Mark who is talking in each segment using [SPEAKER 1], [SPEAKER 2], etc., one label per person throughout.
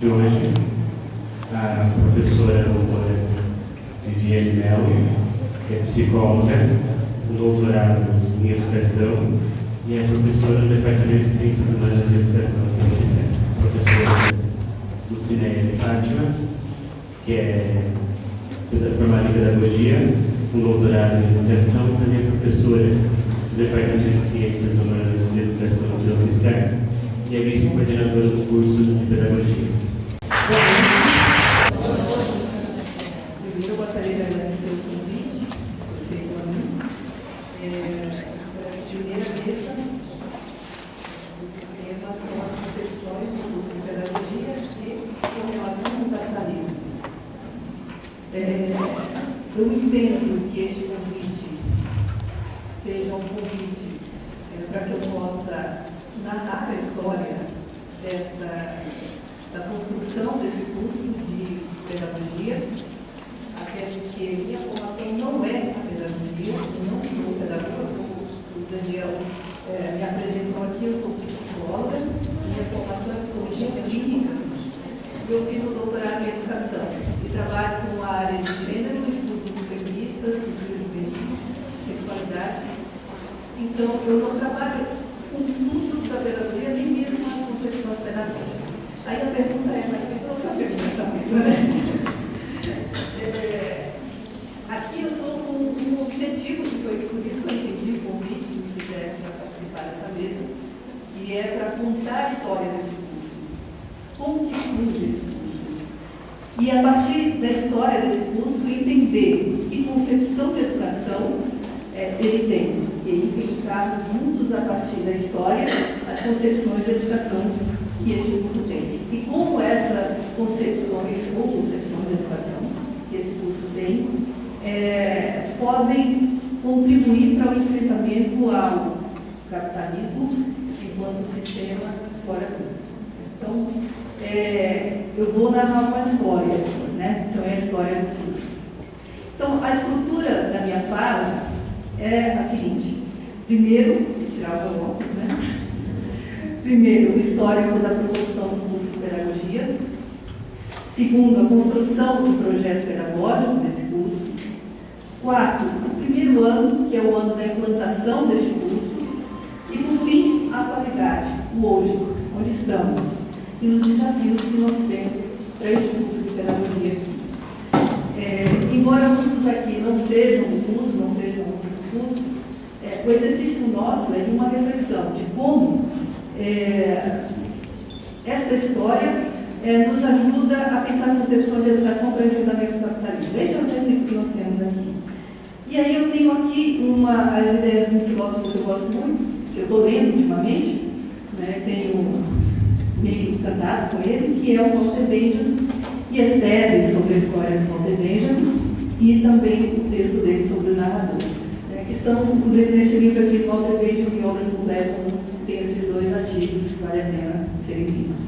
[SPEAKER 1] De hoje, a professora doutora Viviane Mello, que é psicóloga, com doutorado em educação, e é professora do Departamento de Ciências Humanas e Educação da Unicef. Professora Lucinéia de Fátima, que é formada em pedagogia, com doutorado em educação, também é professora do Departamento de Ciências Humanas e Educação da Unicef, e é vice-coordenadora do curso de pedagogia.
[SPEAKER 2] Eu gostaria de agradecer o convite feito a mim. De primeira mesa, o tema são as concepções do curso de pedagogia e com relação ao capitalismo. Eu entendo que este convite seja um convite para que eu possa narrar a história da construção desse curso de pedagogia, até porque minha formação não é a pedagogia, eu não sou pedagoga, o Daniel me apresentou aqui, eu sou psicóloga, minha formação é psicologia clínica, eu fiz o doutorado em educação e trabalho com a área de gênero, estudos feministas, cultura juvenil, sexualidade. Então, eu não trabalho com estudos da pedagogia, nem mesmo as concepções pedagógicas. Aí a pergunta é, mas o que eu vou fazer nessa mesa, né? Aqui eu estou com um objetivo, que foi por isso que eu entendi o convite que me fizeram para participar dessa mesa, e é para contar a história desse curso. Como que surge esse curso? E a partir da história desse curso, entender que concepção de educação ele tem. E aí pensar juntos, a partir da história, as concepções de educação que este curso tem. E como essas concepções, ou concepções de educação que esse curso tem, podem contribuir para o enfrentamento ao capitalismo enquanto sistema explorador. Então, eu vou narrar uma história, né? Então é a história do curso. Então, a estrutura da minha fala é a seguinte. Primeiro, tirar o óculos, né? Primeiro, o histórico da proposição do curso de pedagogia. Segundo, a construção do projeto pedagógico desse curso. Quarto, o primeiro ano, que é o ano da implantação deste curso. E, por fim, a qualidade, o hoje, onde estamos, e os desafios que nós temos para este curso de pedagogia aqui. Embora muitos aqui não sejam do curso, não sejam do curso, o exercício nosso é de uma reflexão de como esta história nos ajuda a pensar as concepções de educação para o enfrentamento do capitalismo. Este é o exercício que nós temos aqui. E aí eu tenho aqui as ideias de um filósofo que eu gosto muito, que eu estou lendo ultimamente, né, tenho me encantado com ele, que é o Walter Benjamin, e as teses sobre a história do Walter Benjamin, e também o texto dele sobre o narrador, que estão, inclusive, nesse livro aqui, Walter Benjamin e Obras Completas, tem esses dois artigos que vale a pena serem lidos.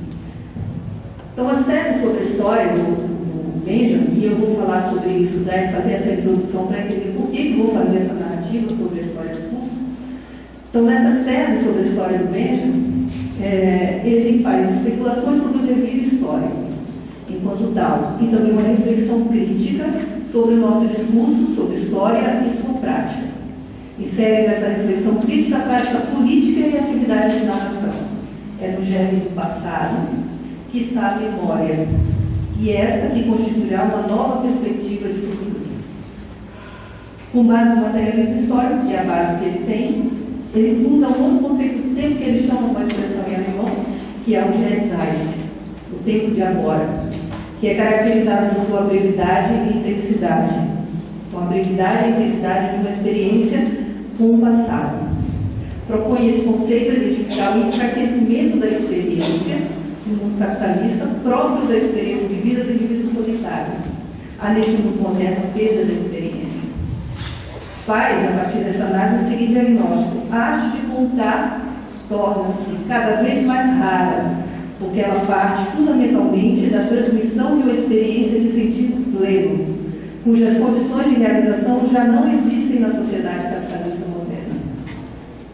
[SPEAKER 2] Então, as teses sobre a história do Benjamin, e eu vou falar sobre isso, fazer essa introdução para entender por que eu vou fazer essa narrativa sobre a história do curso. Então, nessas teses sobre a história do Benjamin, ele faz especulações sobre o devir histórico, enquanto tal, e também uma reflexão crítica sobre o nosso discurso, sobre história e sua prática. Insere nessa reflexão crítica a prática política e a atividade de narração. É no germe do passado que está a memória, e esta que constituirá uma nova perspectiva de futuro. Com base no materialismo histórico, que é a base que ele tem, ele funda um outro conceito de tempo que ele chama, uma expressão em alemão, que é o Jetztzeit, o tempo de agora, que é caracterizado por sua brevidade e intensidade, com a brevidade e intensidade de uma experiência com o passado. Propõe esse conceito de identificar o enfraquecimento da experiência no mundo capitalista próprio da experiência vivida do indivíduo solitário. Há neste mundo moderno a perda da experiência. Faz, a partir dessa análise, o seguinte diagnóstico: a arte de contar torna-se cada vez mais rara, porque ela parte fundamentalmente da transmissão de uma experiência de sentido pleno, cujas condições de realização já não existem na sociedade capitalista moderna.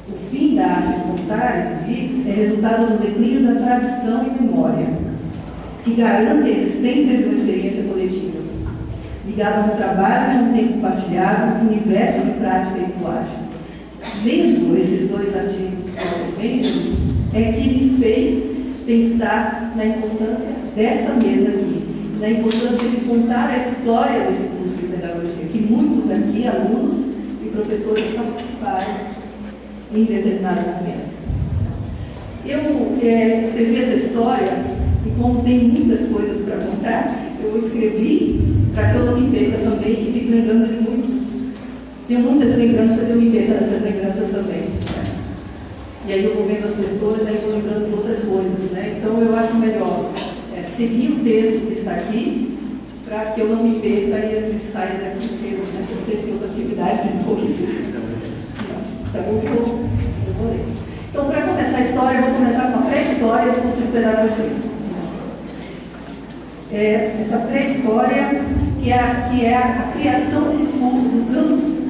[SPEAKER 2] O fim da arte de contar, ele diz, é resultado do declínio da tradição e memória, que garanta a existência de uma experiência coletiva, ligada a um trabalho e a um tempo partilhado, um universo de prática e linguagem. Lendo esses dois artigos do Benjamin, é que me fez pensar na importância desta mesa aqui, na importância de contar a história desse curso de pedagogia, que muitos aqui, alunos e professores, participaram em determinado momento. Eu escrevi essa história, e como tem muitas coisas para contar, eu escrevi para que eu não me perca também e fique lembrando de muitos. Tenho muitas lembranças e eu me perco dessas lembranças também. E aí eu vou vendo as pessoas, aí eu vou lembrando de outras coisas, né? Então eu acho melhor seguir o texto que está aqui, para que eu não me perca e a gente saia daqui cedo, né? Não sei se tem outra atividade depois. Tá bom? Eu vou ler. Então, para começar a história, eu vou começar com a pré-história do curso de pedagogia. Essa pré-história, que é a criação do curso do campus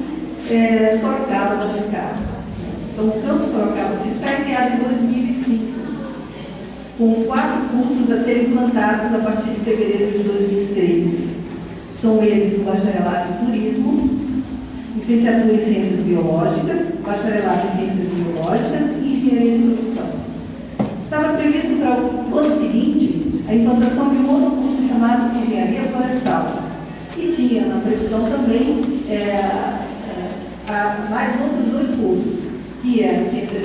[SPEAKER 2] Sorocaba da UFSCar. Então, o campus Sorocaba da UFSCar é criado em 2005, com 4 cursos a serem implantados a partir de fevereiro de 2006. São eles o bacharelado em turismo, licenciatura em ciências biológicas, bacharelado em ciências biológicas e engenharia de produção. Estava previsto para o ano seguinte a implantação de um outro curso chamado de engenharia florestal. E tinha na previsão também mais outros 2 cursos, que eram ciências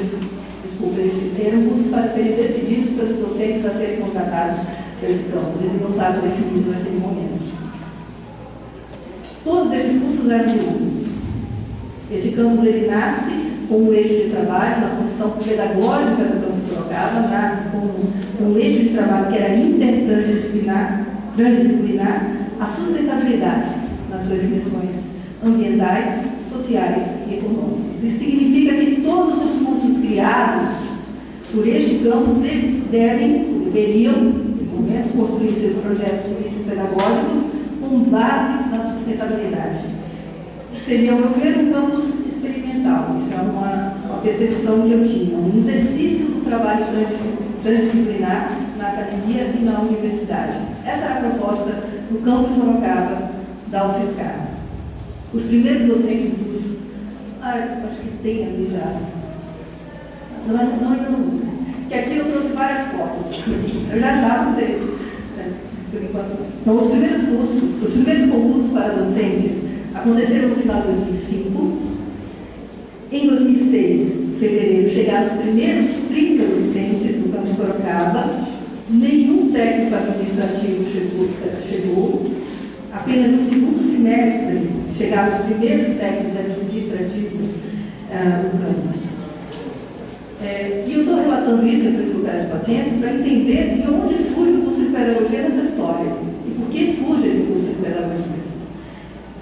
[SPEAKER 2] era um curso para serem decididos pelos docentes a serem contratados pelos campos. Ele não estava definido naquele momento. Todos esses cursos eram diurnos. Este campus ele nasce com um eixo de trabalho na função pedagógica do campus Sorocaba, nasce com um eixo de trabalho que era transdisciplinar, a sustentabilidade nas suas dimensões ambientais, sociais e econômicas. Isso significa que todos os cursos criados por este campus deveriam, no momento, construir seus projetos políticos pedagógicos com base na sustentabilidade. Seria, ao meu ver, um campus experimental. Isso é uma percepção que eu tinha, um exercício do trabalho transdisciplinar na academia e na universidade. Essa era a proposta do campus Sorocaba da UFSCar. Os primeiros docentes do curso, acho que tem ali já, não, que aqui eu trouxe várias fotos, eu já não sei, por enquanto. Então, os primeiros concursos para docentes aconteceram no final de 2005. Em 2006, em fevereiro, chegaram os primeiros 30 docentes do campus Sorocaba, nenhum técnico administrativo chegou, apenas no segundo semestre chegaram os primeiros técnicos administrativos no campus. E eu estou relatando isso, para escutar as paciências, para entender de onde surge o curso de pedagogia nessa história e por que surge esse curso de pedagogia.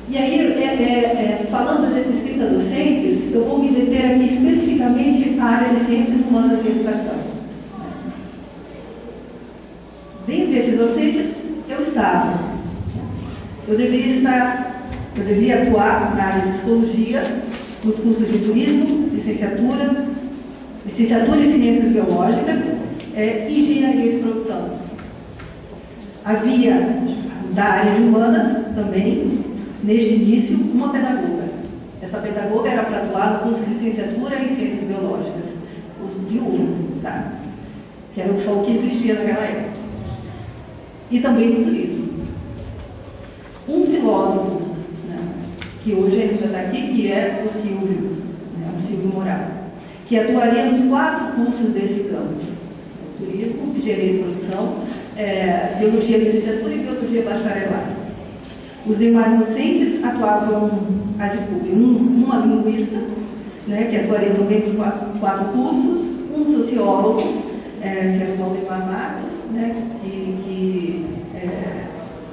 [SPEAKER 2] E aí, falando desses 30 docentes, eu vou me deter aqui especificamente à área de ciências humanas e educação. Dentre esses docentes, eu estava. Eu deveria atuar na área de psicologia, nos cursos de turismo, licenciatura em ciências biológicas e engenharia de produção. Havia, da área de humanas também, neste início, uma pedagoga. Essa pedagoga era para atuar no curso de licenciatura em ciências biológicas, curso de tá? Que era só o que existia naquela época. E também no turismo. Um filósofo, né, que hoje ainda está aqui, que é o Silvio, né, o Silvio Moral, que atuaria nos 4 cursos desse campus: turismo, engenharia de produção, biologia licenciatura e biologia bacharelado. Os demais docentes atuavam, uma linguista, né, que atuaria também nos 4 cursos, um sociólogo, que era o Valdemar Marques, né, que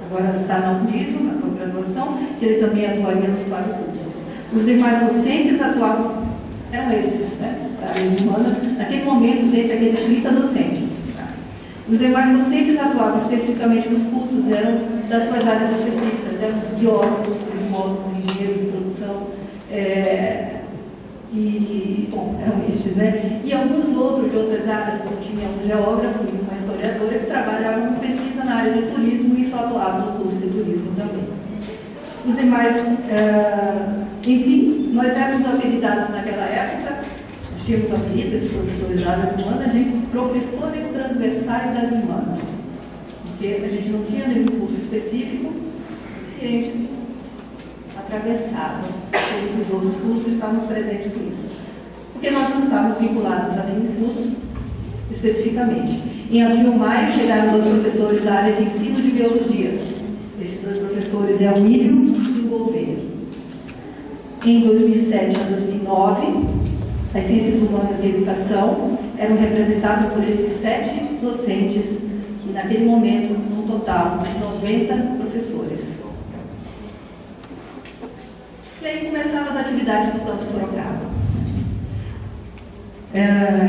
[SPEAKER 2] agora está na UNISO, na pós-graduação, que ele também atuaria nos 4 cursos. Os demais docentes atuavam, eram esses, né, da área de humanas, naquele momento, dentre aqueles 30 docentes. Tá? Os demais docentes atuavam especificamente nos cursos, eram das suas áreas específicas, eram biólogos, cosmólogos, engenheiros de produção, eram estes, né? E alguns outros de outras áreas, como tinha um geógrafo e uma historiadora, que trabalhavam com pesquisa na área de turismo e só atuava no curso de turismo também. Os demais, enfim, nós éramos apelidados naquela época, nós tínhamos apelido, esses professores da área humana, de professores transversais das humanas, porque a gente não tinha nenhum curso específico e a gente atravessava todos os outros cursos e estávamos presentes com isso. Porque nós não estávamos vinculados a nenhum curso especificamente. Em abril e maio chegaram dois professores da área de ensino de biologia. Esses dois professores é o Milho e o Gouveia. Em 2007 a 2009, as ciências humanas e educação eram representadas por esses 7 docentes e naquele momento, num total de 90 professores. E aí começaram as atividades do campus Sorocaba.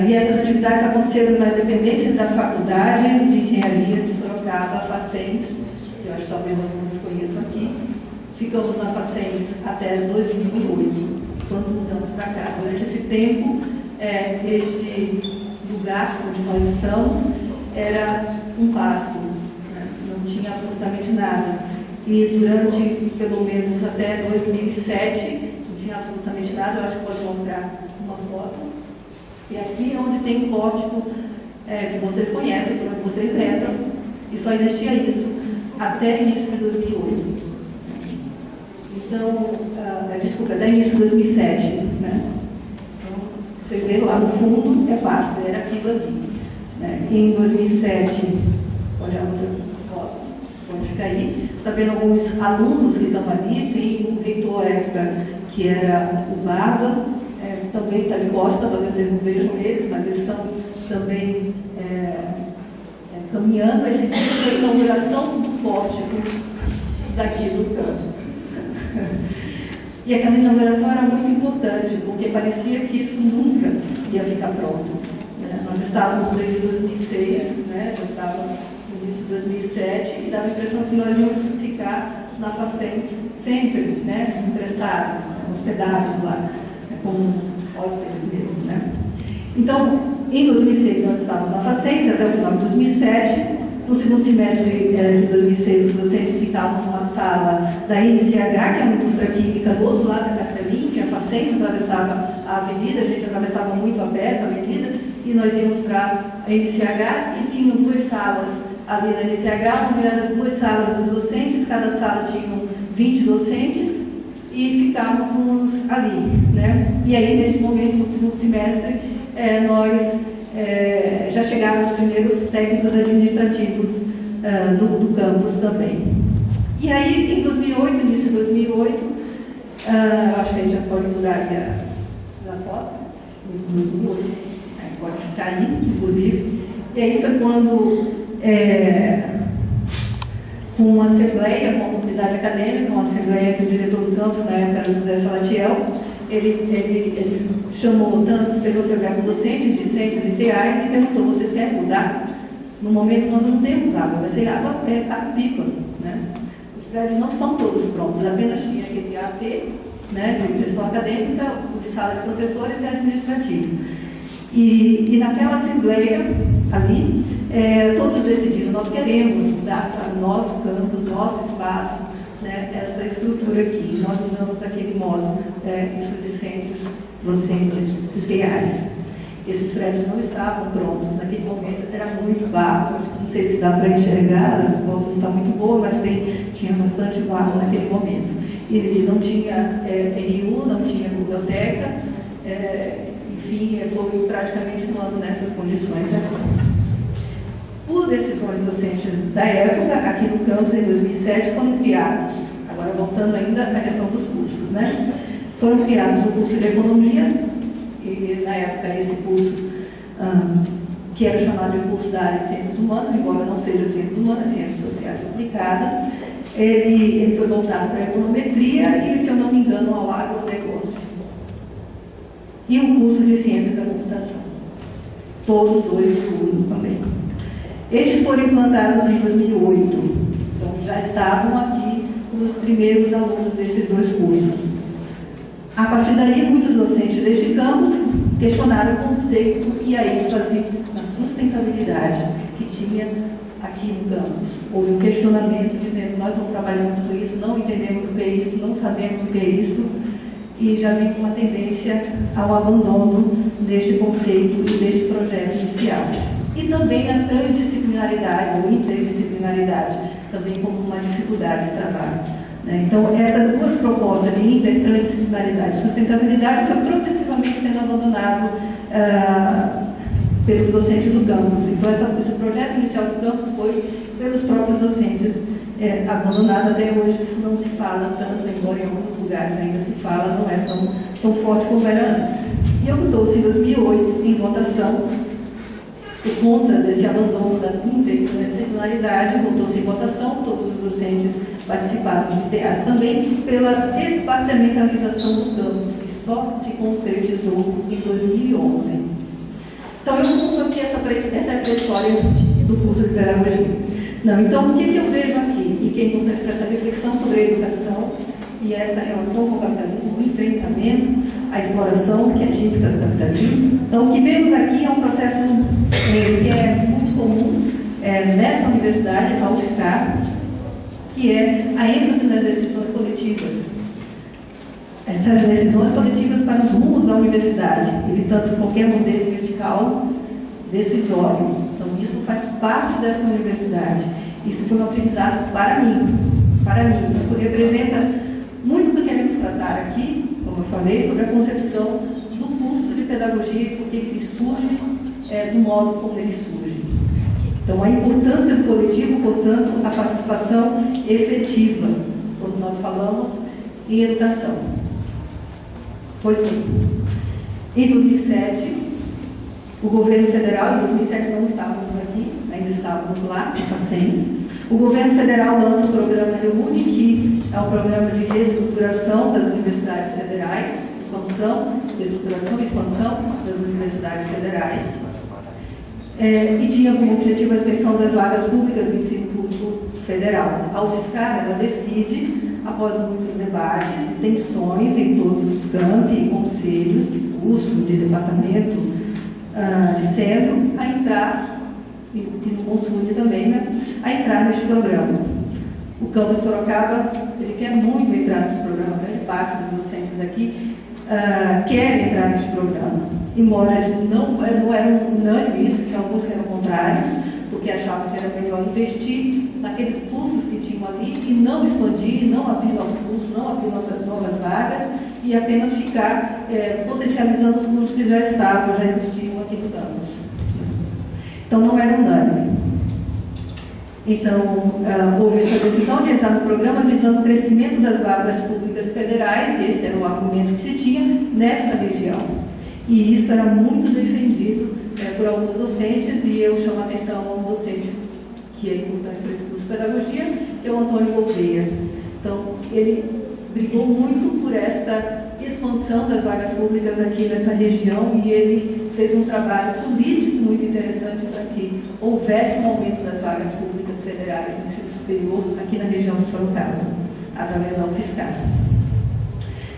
[SPEAKER 2] E essas atividades aconteceram na dependência da Faculdade de Engenharia de Sorocaba, FACENS, que eu acho que talvez alguns conheçam aqui. Ficamos na FACENS até 2008, quando mudamos para cá. Durante esse tempo, este lugar onde nós estamos era um pasto, né? Não tinha absolutamente nada. E durante, pelo menos até 2007, não tinha absolutamente nada. Eu acho que pode mostrar uma foto. E aqui é onde tem um pórtico que vocês conhecem, por onde vocês entram, e só existia isso até início de 2008. Então, desculpa, até início de 2007. Né? Então, vocês veem lá no fundo, é pasto, era aquilo ali. Né? Em 2007, olha a outra foto, pode ficar aí. Está vendo alguns alunos que estão ali, tem o reitor época, que era o Barba, também está de costa, talvez vocês não vejam eles, mas eles estão também caminhando. Esse dia foi a inauguração do pórtico daqui do campus. E aquela inauguração era muito importante, porque parecia que isso nunca ia ficar pronto. Nós estávamos desde 2006, né? Já estava no início de 2007, e dava a impressão que nós íamos ficar na FACENS sempre, né? Emprestados, hospedados lá, como hóspedes mesmo, né? Então, em 2006 nós estávamos na FACENS até o final de 2007. No segundo semestre de 2006, os docentes ficavam numa sala da NCH, que é uma indústria química do outro lado da Castelinho, tinha FACENS, atravessava a avenida, a gente atravessava muito a pé essa avenida, e nós íamos para a NCH e tinham 2 salas ali na NCH, onde eram as 2 salas dos docentes, cada sala tinha 20 docentes, e ficávamos ali, né? E aí, nesse momento, no segundo semestre, nós já chegaram os primeiros técnicos administrativos do campus também. E aí, em 2008, início de 2008, acho que a gente já pode mudar a foto, pode ficar aí, inclusive. E aí foi quando, com uma assembleia, com a comunidade acadêmica, uma assembleia que o diretor do campus, na época era o José Salatiel, ele chamou, fez uma assembleia com docentes, discentes e TAs e perguntou: vocês querem mudar? No momento nós não temos água, vai ser água pipa, né? Os prédios não estão todos prontos, apenas tinha aquele AT, né, de gestão acadêmica, o de sala de professores e administrativo. E naquela assembleia ali, todos decidiram: nós queremos mudar para o nosso campus, nosso espaço, né, essa estrutura aqui. Nós mudamos daquele modo, discentes, docentes e TAs. Esses prédios não estavam prontos naquele momento, era muito barro. Não sei se dá para enxergar, a foto não está muito boa, mas tinha bastante barro naquele momento. E não tinha RU, não tinha biblioteca, enfim, foi praticamente um ano nessas condições. Por decisões docentes da época, aqui no campus, em 2007, foram criados, agora voltando ainda à questão dos cursos, né? Foram criados o curso de Economia, e na época esse curso, que era chamado de curso da área de Ciências Humanas, embora não seja Ciências Humanas, Ciências Sociais Aplicadas, ele foi voltado para a Econometria e, se eu não me engano, ao agronegócio. E o curso de Ciência da Computação. Todos 2 cursos também. Estes foram implantados em 2008, então já estavam aqui os primeiros alunos desses 2 cursos. A partir daí, muitos docentes deste campus questionaram o conceito e a ênfase na sustentabilidade que tinha aqui no campus. Houve um questionamento dizendo: nós não trabalhamos com isso, não entendemos o que é isso, não sabemos o que é isso, e já vi uma tendência ao abandono deste conceito e deste projeto inicial. E também a transdisciplinaridade ou interdisciplinaridade, também como uma dificuldade de trabalho. Então, essas duas propostas de inter e transdisciplinaridade e sustentabilidade foi progressivamente sendo abandonado pelos docentes do campus. Então, esse projeto inicial do campus foi pelos próprios docentes abandonado. Até hoje isso não se fala tanto, embora em alguns lugares ainda se fala, não é tão forte como era antes. E optou-se em 2008, em votação, contra desse abandono da interdisciplinaridade, votou-se em votação, todos os docentes participaram dos IDEAs também, pela departamentalização do campus, que só se concretizou em 2011. Então, eu conto aqui essa é a história do curso de pedagogia. Então, o que eu vejo aqui, e que é importante para essa reflexão sobre a educação e essa relação com o capitalismo, o enfrentamento, a exploração, que é típica do capitalismo. Então, o que vemos aqui é um processo que é muito comum nesta universidade, a UFSCar, que é a ênfase nas decisões coletivas. Essas decisões coletivas para os rumos da universidade, evitando qualquer modelo vertical decisório. Então, isso faz parte dessa universidade. Isso foi um aprendizado para mim. Isso representa muito do que queremos tratar aqui, como eu falei, sobre a concepção do curso de pedagogia e por que ele surge do modo como ele surge. Então, a importância do coletivo, portanto, a participação efetiva, quando nós falamos em educação. Pois bem, em 2007, o governo federal, em 2007 não estávamos aqui, ainda estávamos lá, em Facens, o governo federal lança o programa REUNI, que é um programa de reestruturação das universidades federais, reestruturação e expansão das universidades federais, e tinha como objetivo a expansão das vagas públicas do ensino público federal. A UFSCar, ela decide, após muitos debates e tensões em todos os campi, conselhos de curso, de departamento, de centro, a entrar, e no Consul também, a entrar neste programa. O campus Sorocaba, ele quer muito entrar nesse programa, grande parte dos docentes aqui quer entrar nesse programa. Embora não era unânime isso, tinha alguns que eram contrários, porque achavam que era melhor investir naqueles cursos que tinham ali e não expandir, não abrir novos cursos, não abrir novas vagas e apenas ficar potencializando os cursos que já existiam aqui no campus. Então, não era unânime. Então, houve essa decisão de entrar no programa visando o crescimento das vagas públicas federais, e esse era o argumento que se tinha nessa região. E isso era muito defendido por alguns docentes, e eu chamo a atenção a um docente que é importante para esse curso de pedagogia, que é o Antônio Gouveia. Então, ele brigou muito por esta expansão das vagas públicas aqui nessa região, e ele fez um trabalho político muito interessante para que houvesse um aumento das vagas públicas federais no ensino superior aqui na região de Sorocaba, através da UFSCar.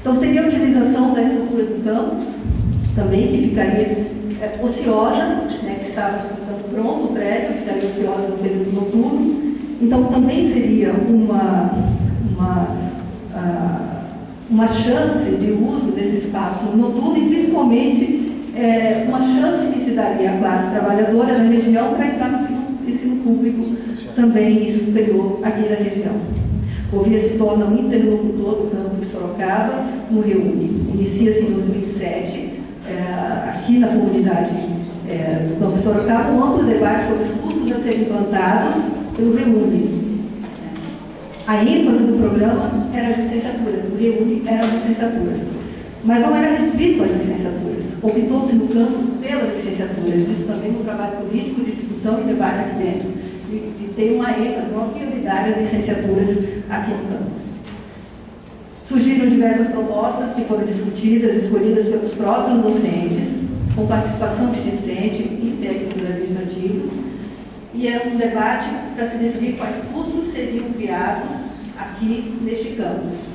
[SPEAKER 2] Então, seria a utilização da estrutura do campus, também, que ficaria ociosa, que estava ficando pronto o prédio, ficaria ociosa no período noturno. Então, também seria uma chance de uso desse espaço noturno e, principalmente, uma chance que se daria à classe trabalhadora da região para entrar no ensino público também superior aqui da região. O VIA se torna um interlocutor do campus Sorocaba no REUNI. Inicia-se em 2007, aqui na comunidade do campus Sorocaba, um amplo debate sobre os cursos a serem implantados pelo REUNI. A ênfase do programa era as licenciaturas, do REUNI eram as licenciaturas. Mas não era restrito às licenciaturas. Optou-se no campus pelas licenciaturas. Isso também no trabalho político de discussão e debate aqui dentro. De ter uma ênfase, uma prioridade às licenciaturas aqui no campus. Surgiram diversas propostas que foram discutidas, escolhidas pelos próprios docentes, com participação de discente e técnicos administrativos. E era um debate para se decidir quais cursos seriam criados aqui neste campus.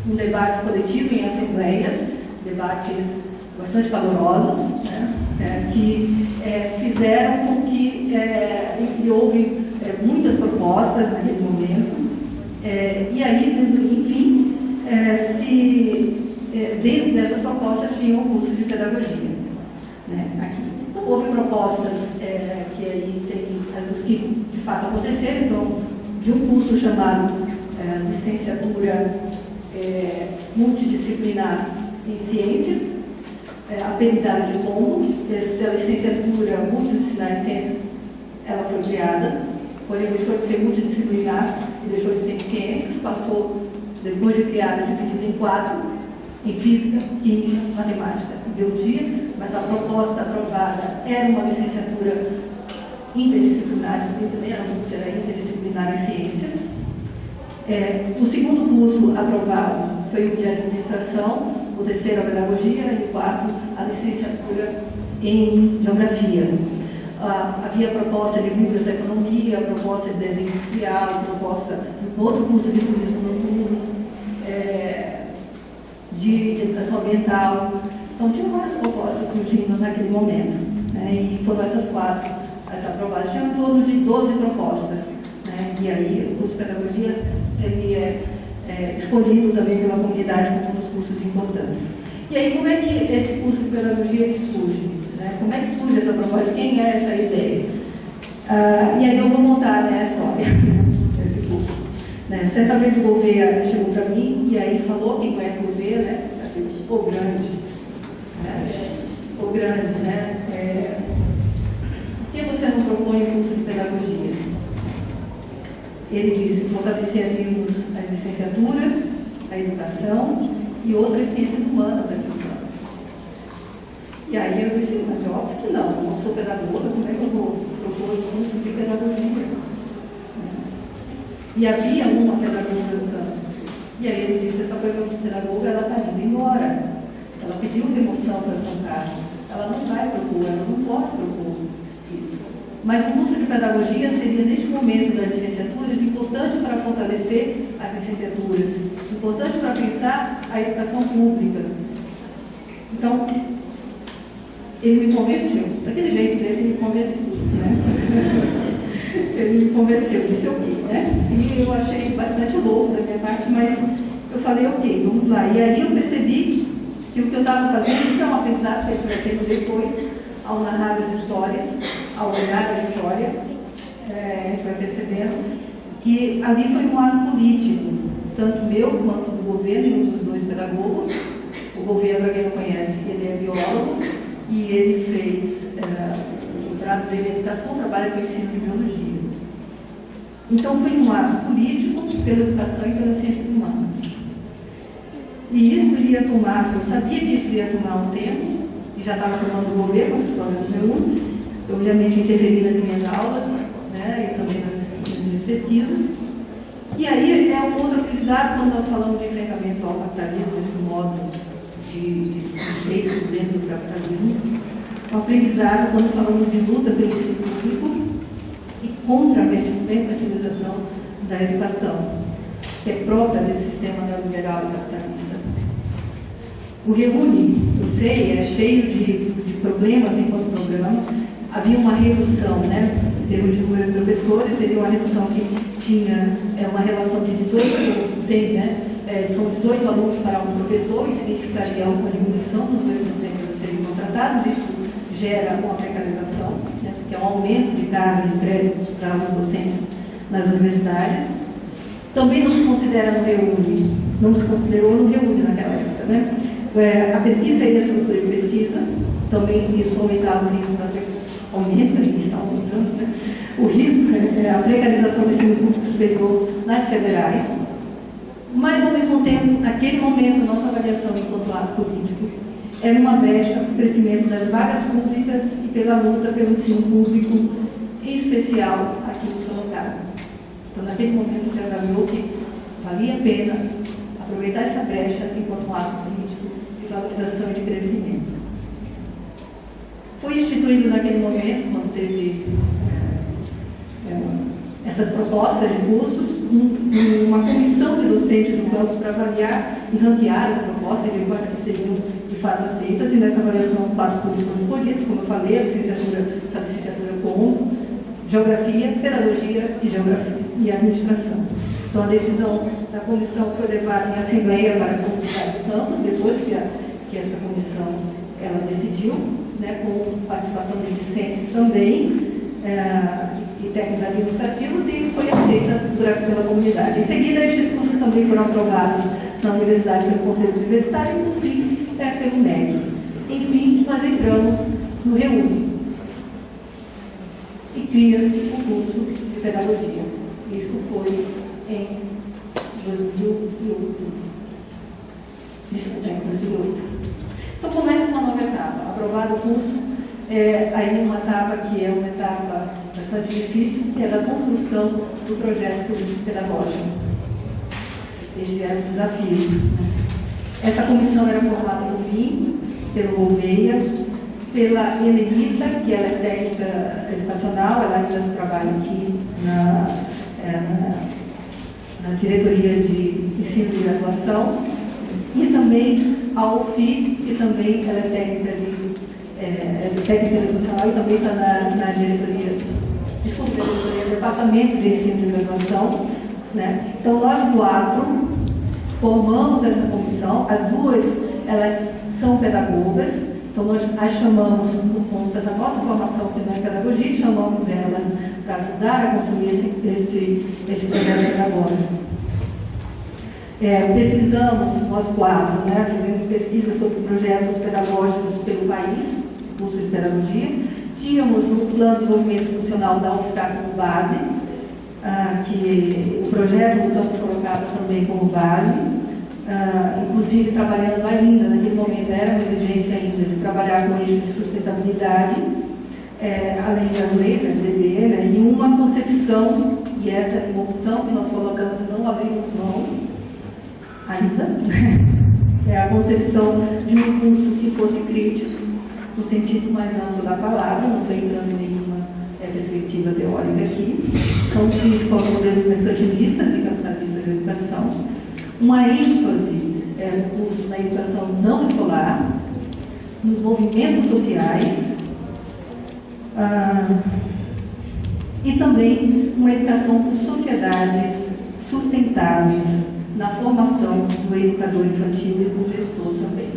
[SPEAKER 2] Um debate coletivo em assembleias, debates bastante calorosos, que fizeram com que houve muitas propostas naquele momento, e aí, enfim, dentro dessas propostas tinha um curso de pedagogia, né, aqui. Então, houve propostas que aí tem as que de fato aconteceram, então, de um curso chamado Licenciatura Multidisciplinar em Ciências, apelidada de Pombo. Essa licenciatura multidisciplinar em ciências, ela foi criada, porém deixou de ser multidisciplinar e deixou de ser em ciências, passou, depois de criada, dividida em 4, em física, química, matemática e biologia, mas a proposta aprovada era uma licenciatura interdisciplinar, era interdisciplinar em ciências. O segundo curso aprovado foi o de administração, o terceiro a pedagogia e o quarto a licenciatura em geografia. Havia proposta de biblioteconomia, proposta de desenho industrial, proposta de outro curso de turismo noturno, de educação ambiental. Então, tinha várias propostas surgindo naquele momento, né, e foram essas 4 as aprovadas. Tinha em torno de 12 propostas, né, e aí o curso de pedagogia ele é escolhido também pela comunidade como um dos cursos importantes. E aí, como é que esse curso de pedagogia ele surge? Né? Como é que surge essa proposta? Quem é essa ideia? E aí eu vou montar, né, a história desse curso. Né? Certa vez o Gouveia chegou para mim e aí falou, quem conhece o Gouveia, né? O grande. O grande, né? Por que você não propõe um curso de pedagogia? Ele disse, fortaleceríamos as licenciaturas, a educação e outras ciências humanas aqui no campus. E aí eu disse, mas é óbvio que não, eu não sou pedagoga, como é que eu vou propor um curso de pedagogia? E havia uma pedagoga no campus. E aí ele disse, essa pedagoga, ela está indo embora. Ela pediu remoção para São Carlos. Ela não vai propor, ela não pode propor isso. Mas o curso de pedagogia seria, neste momento das licenciaturas, importante para fortalecer as licenciaturas, importante para pensar a educação pública. Então, ele me convenceu. Daquele jeito dele, ele me convenceu. Né? Ele me convenceu, disse ok, né? E eu achei bastante louco da minha parte, mas eu falei ok, vamos lá. E aí eu percebi que o que eu estava fazendo, isso é um aprendizado que a gente vai tendo depois, ao narrar as histórias, ao olhar a história, a gente vai percebendo que ali foi um ato político, tanto meu quanto do governo e um dos 2 pedagogos. O governo, para quem não conhece, ele é biólogo e ele fez o doutorado dele em educação, trabalha com ensino de biologia. Então foi um ato político pela educação e pelas ciências humanas. E isso iria tomar, eu sabia que isso iria tomar um tempo, e já estava tomando o governo, essa história do meu, eu obviamente interferi nas minhas aulas, né, e também nas minhas pesquisas. E aí é um outro aprendizado quando nós falamos de enfrentamento ao capitalismo, esse modo de jeito dentro do capitalismo. Um aprendizado quando falamos de luta pelo ensino público e contra a mercantilização da educação, que é própria desse sistema neoliberal e capitalista. O Reúne, eu sei, é cheio de problemas enquanto programa. Havia uma redução, né, em termos de número de professores, seria uma redução que tinha uma relação de 18, tem, né, são 18 alunos para um professor, e significaria uma diminuição do número de docentes a serem contratados. Isso gera uma precarização, né, porque é um aumento de carga de créditos para os docentes nas universidades. Também não se considera no Reúne, não se considerou no Reúne naquela época, né? A pesquisa e a estrutura de pesquisa, também isso aumentava o risco aumenta e está aumentando, né? O risco, a precarização do ensino público superior nas federais, mas ao mesmo tempo, naquele momento, nossa avaliação enquanto ato político era uma brecha para o crescimento das vagas públicas e pela luta pelo ensino público, em especial aqui no Sorocaba. Então, naquele momento, já avaliou que valia a pena aproveitar essa brecha enquanto um ato político de valorização e de crescimento. Foi instituído naquele momento, quando teve essas propostas de cursos, uma comissão de docentes do campus para avaliar e ranquear as propostas e ver quais que seriam de fato aceitas, e nessa avaliação 4 cursos foram escolhidos, como eu falei, essa licenciatura com Geografia, Pedagogia e Administração. Então, a decisão da comissão foi levada em assembleia para a comunidade do campus, depois que essa comissão ela decidiu, né, com participação de discentes também, e técnicos administrativos, e foi aceita pela comunidade. Em seguida, estes cursos também foram aprovados na universidade pelo Conselho Universitário e, no fim, pelo MEC. Enfim, nós entramos no REUNI e cria-se o curso de Pedagogia. Isso foi em 2008. Desculpa, em 2008. Então, começa uma nova etapa. Aprovado o curso, aí uma etapa que é uma etapa bastante difícil, que é a construção do projeto político-pedagógico. Este era o desafio. Essa comissão era formada por mim, pelo Gouveia, pela Helenita, que ela é técnica educacional, ela ainda trabalha aqui na diretoria de ensino e graduação, e também a UFI, que também ela é técnica educacional e também está na diretoria, departamento de ensino e graduação, né? Então, nós 4 formamos essa comissão, as 2, elas são pedagogas, então nós as chamamos, por conta da nossa formação que não é pedagogia, chamamos elas para ajudar a construir esse projeto pedagógico. Pesquisamos, nós 4, né, fizemos pesquisa sobre projetos pedagógicos pelo país, curso de pedagogia. Tínhamos no plano de desenvolvimento institucional da UFSCar como base, que o projeto do Campus Sorocaba também como base, inclusive trabalhando ainda, naquele momento era uma exigência ainda de trabalhar com eixo de sustentabilidade, além das leis, LDB, né, e uma concepção, e essa é uma opção que nós colocamos, não abrimos mão ainda, é a concepção de um curso que fosse crítico, no sentido mais amplo da palavra, não estou entrando em nenhuma perspectiva teórica aqui. Então, crítico aos modelos mercantilistas e capitalistas da educação, uma ênfase no curso na educação não escolar, nos movimentos sociais, e também uma educação por sociedades sustentáveis na formação do educador infantil e do gestor também.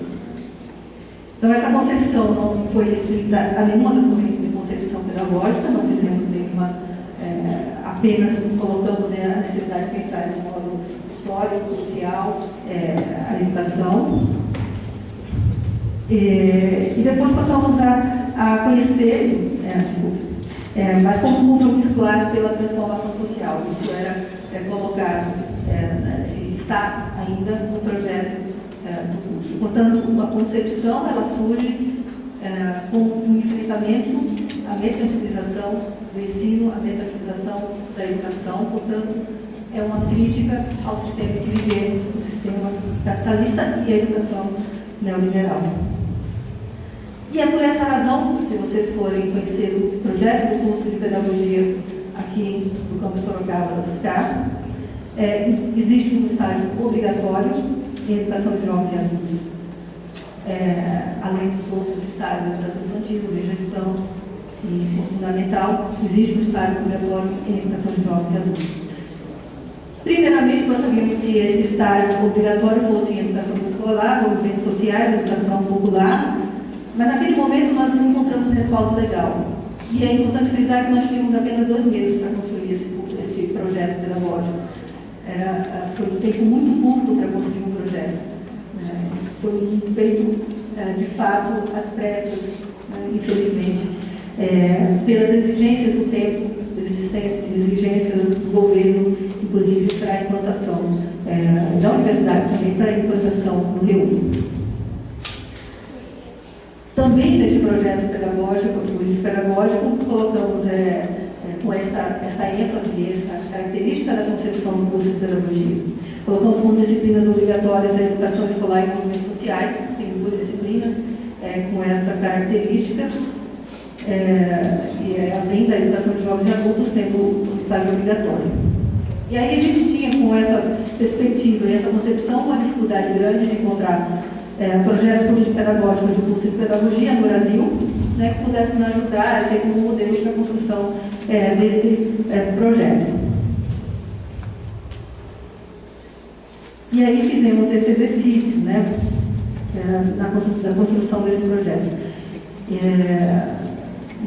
[SPEAKER 2] Então, essa concepção não foi restrita a nenhuma das correntes de concepção pedagógica, não fizemos nenhuma, apenas colocamos a necessidade de pensar de modo histórico, social, a educação. E depois passamos a conhecer, mas como um compromisso claro pela transformação social. Isso era colocado, está ainda no projeto do curso. Portanto, a concepção ela surge com um enfrentamento à mercantilização do ensino, à mercantilização da educação. Portanto, é uma crítica ao sistema que vivemos, o sistema capitalista e a educação neoliberal. E é por essa razão, se vocês forem conhecer o projeto do curso de pedagogia aqui do campus Sorocaba da UFSCar, existe um estágio obrigatório em educação de jovens e adultos, além dos outros estágios de educação infantil, de gestão e ensino fundamental, existe um estágio obrigatório em educação de jovens e adultos. Primeiramente, gostaríamos que esse estágio obrigatório fosse em educação escolar, movimentos sociais, educação popular, mas naquele momento nós não encontramos respaldo legal. E é importante frisar que nós tínhamos apenas 2 meses para construir esse projeto pedagógico. Foi um tempo muito curto para construir um projeto. Foi feito, de fato, às pressas, infelizmente, pelas exigências do tempo, exigências do governo, inclusive para a implantação da universidade, também para a implantação do REUNI. Também nesse projeto pedagógico, colocamos com essa ênfase, essa característica da concepção do curso de pedagogia. Colocamos como disciplinas obrigatórias a educação escolar e movimentos sociais, tem 2 disciplinas com essa característica, e além da educação de jovens e adultos, tendo o estágio obrigatório. E aí a gente tinha, com essa perspectiva e essa concepção, uma dificuldade grande de encontrar projetos político-pedagógicos de curso de pedagogia no Brasil, né, que pudessem nos ajudar a ter como modelo para a construção desse projeto. E aí fizemos esse exercício, né, na construção desse projeto.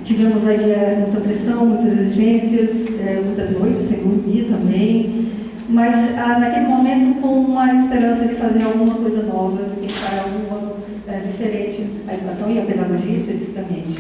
[SPEAKER 2] Tivemos aí muita pressão, muitas exigências, muitas noites sem dormir também, mas naquele momento com uma esperança de fazer alguma coisa nova, de pensar algum modo diferente, a educação e a pedagogia especificamente.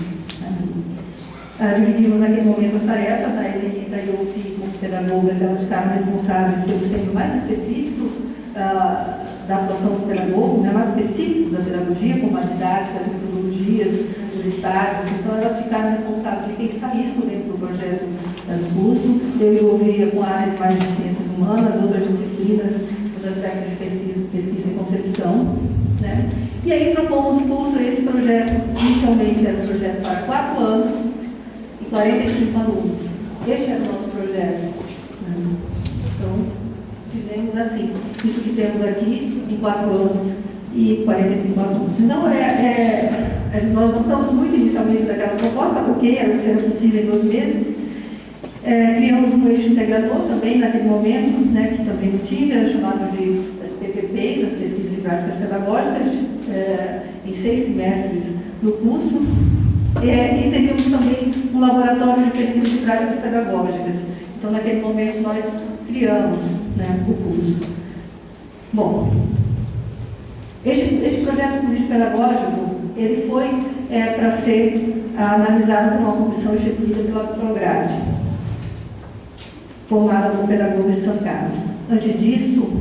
[SPEAKER 2] Dividimos naquele momento as tarefas, a Helenita e eu, como pedagogas, elas ficaram responsáveis pelos temas mais específicos da atuação do pedagogo, né, mais específicos da pedagogia, como a didática, as metodologias, os estágios. Então, elas ficaram responsáveis de pensar isso dentro do projeto do curso. Eu envolvia com a área de mais de ciências humanas, outras disciplinas, os aspectos de pesquisa e concepção. Né? E aí propomos o curso, esse projeto, inicialmente era um projeto para 4 anos e 45 alunos. Este era o nosso projeto. Então, fizemos assim, isso que temos aqui em 4 anos e 45 alunos. Então, nós gostamos muito inicialmente daquela proposta, porque era possível em 2 meses. Criamos um eixo integrador também naquele momento, né, que também não tinha, era chamado de as PPPs, as Pesquisas e Práticas Pedagógicas, em 6 semestres do curso. E teríamos também um laboratório de pesquisas e práticas pedagógicas. Então, naquele momento, nós criamos, né, o curso. Bom, este projeto político-pedagógico, ele foi para ser analisado por uma comissão instituída pela Prograde, formada por pedagogos de São Carlos. Antes disso,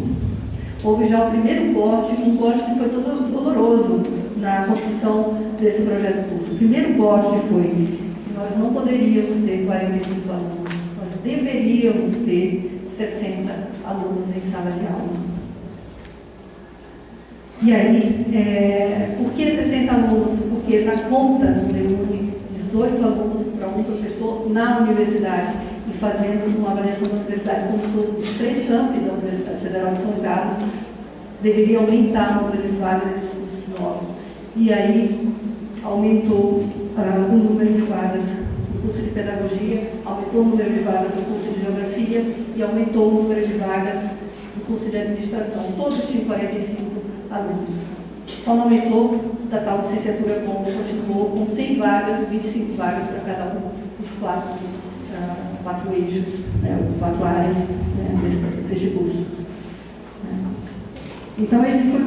[SPEAKER 2] houve já o primeiro corte, um corte que foi todo doloroso na construção desse projeto de curso. O primeiro corte foi que nós não poderíamos ter 45 alunos, nós deveríamos ter 60 alunos em sala de aula. E aí, por que 60 alunos? Porque na conta do reúne 18 alunos para um professor na universidade e fazendo uma avaliação da universidade como todos os 3 campos da Universidade Federal de São Carlos, deveria aumentar o número de vagas desses cursos novos. E aí, aumentou o número de vagas do curso de pedagogia, aumentou o número de vagas do curso de geografia e aumentou o número de vagas do curso de administração. Todos tinham 45 alunos. Só não aumentou da tal licenciatura comum, continuou com 100 vagas e 25 vagas para cada um dos 4 eixos, né, 4 áreas, né, deste curso. Então, esse foi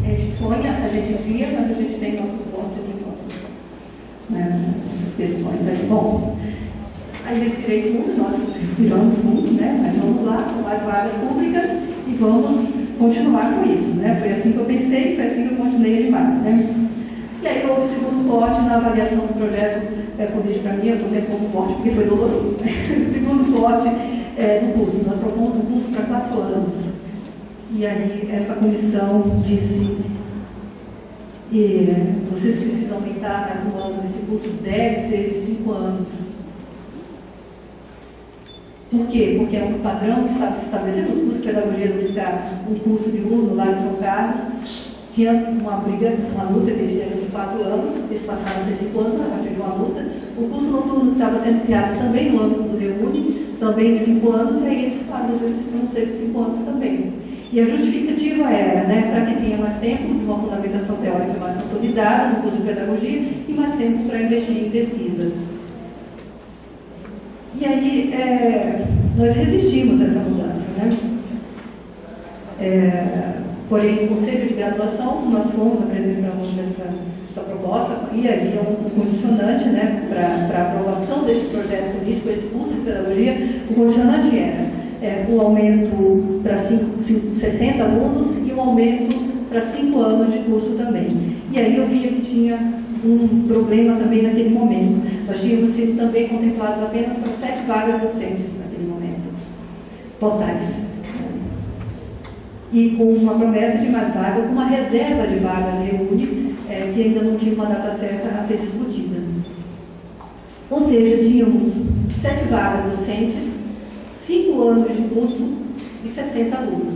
[SPEAKER 2] a gente sonha, a gente via, mas a gente tem nossos votos e essas questões aí. Bom, aí respirei fundo, nós respiramos fundo, né, mas vamos lá, são mais vagas públicas e vamos continuar com isso, né? Foi assim que eu pensei, foi assim que eu continuei animado, né? E aí houve o segundo corte na avaliação do projeto político para mim, eu estou vendo como corte porque foi doloroso, né? O segundo corte do curso, nós propomos um curso para 4 anos. E aí essa comissão disse vocês precisam aumentar mais um ano nesse curso, deve ser de 5 anos. Por quê? Porque é um padrão que estava se estabelecendo nos cursos de pedagogia do UFSCar, um curso de urno lá em São Carlos, tinha uma briga, uma luta que eles tinham de 4 anos, eles passaram a ser 5 anos, a partir de uma luta. O curso noturno que estava sendo criado também no âmbito do Reúne, também de 5 anos, e aí eles falaram, vocês precisam ser de 5 anos também. E a justificativa era, né, para que tenha mais tempo, uma fundamentação teórica mais consolidada no curso de pedagogia e mais tempo para investir em pesquisa. E aí, nós resistimos a essa mudança, né? Porém, no Conselho de Graduação, nós apresentamos essa proposta e havia um condicionante, né, para a aprovação desse projeto político, esse curso de pedagogia. O condicionante era o aumento para 60 alunos e o aumento para 5 anos de curso também. E aí eu via que tinha um problema também naquele momento. Nós tínhamos sido também contemplados apenas para 7 vagas docentes naquele momento, totais. E com uma promessa de mais vagas, com uma reserva de vagas Reúne, que ainda não tinha uma data certa a ser discutida. Ou seja, tínhamos 7 vagas docentes, 5 anos de curso e 60 alunos.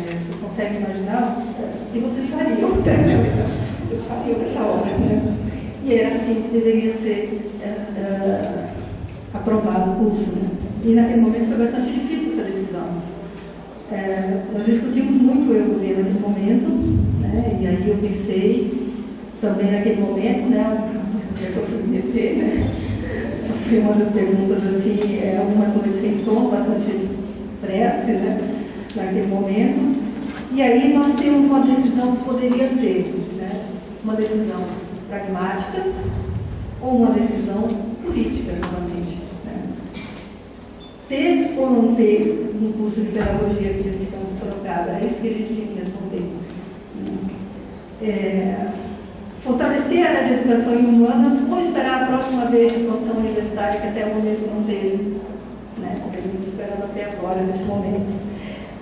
[SPEAKER 2] vocês conseguem imaginar o que vocês fariam, né? Vocês fariam essa obra, né? E era assim que deveria ser aprovado o curso, né? E naquele momento foi bastante difícil essa decisão. Nós discutimos muito, eu e o governo, naquele momento, né? E aí eu pensei, também naquele momento, né? O dia que eu fui me meter, né? Essa foi uma das perguntas, assim, algumas noites sem sono, bastante estresse, né? Naquele momento. E aí nós temos uma decisão que poderia ser, né? Uma decisão pragmática ou uma decisão política, novamente. Ter ou não ter um curso de pedagogia aqui nesse campo de Sorocaba? É isso que a gente tinha que responder. Fortalecer a área de educação em humanas ou esperar a próxima vez de expansão universitária, que até o momento não teve, né? Como a gente esperava até agora, nesse momento.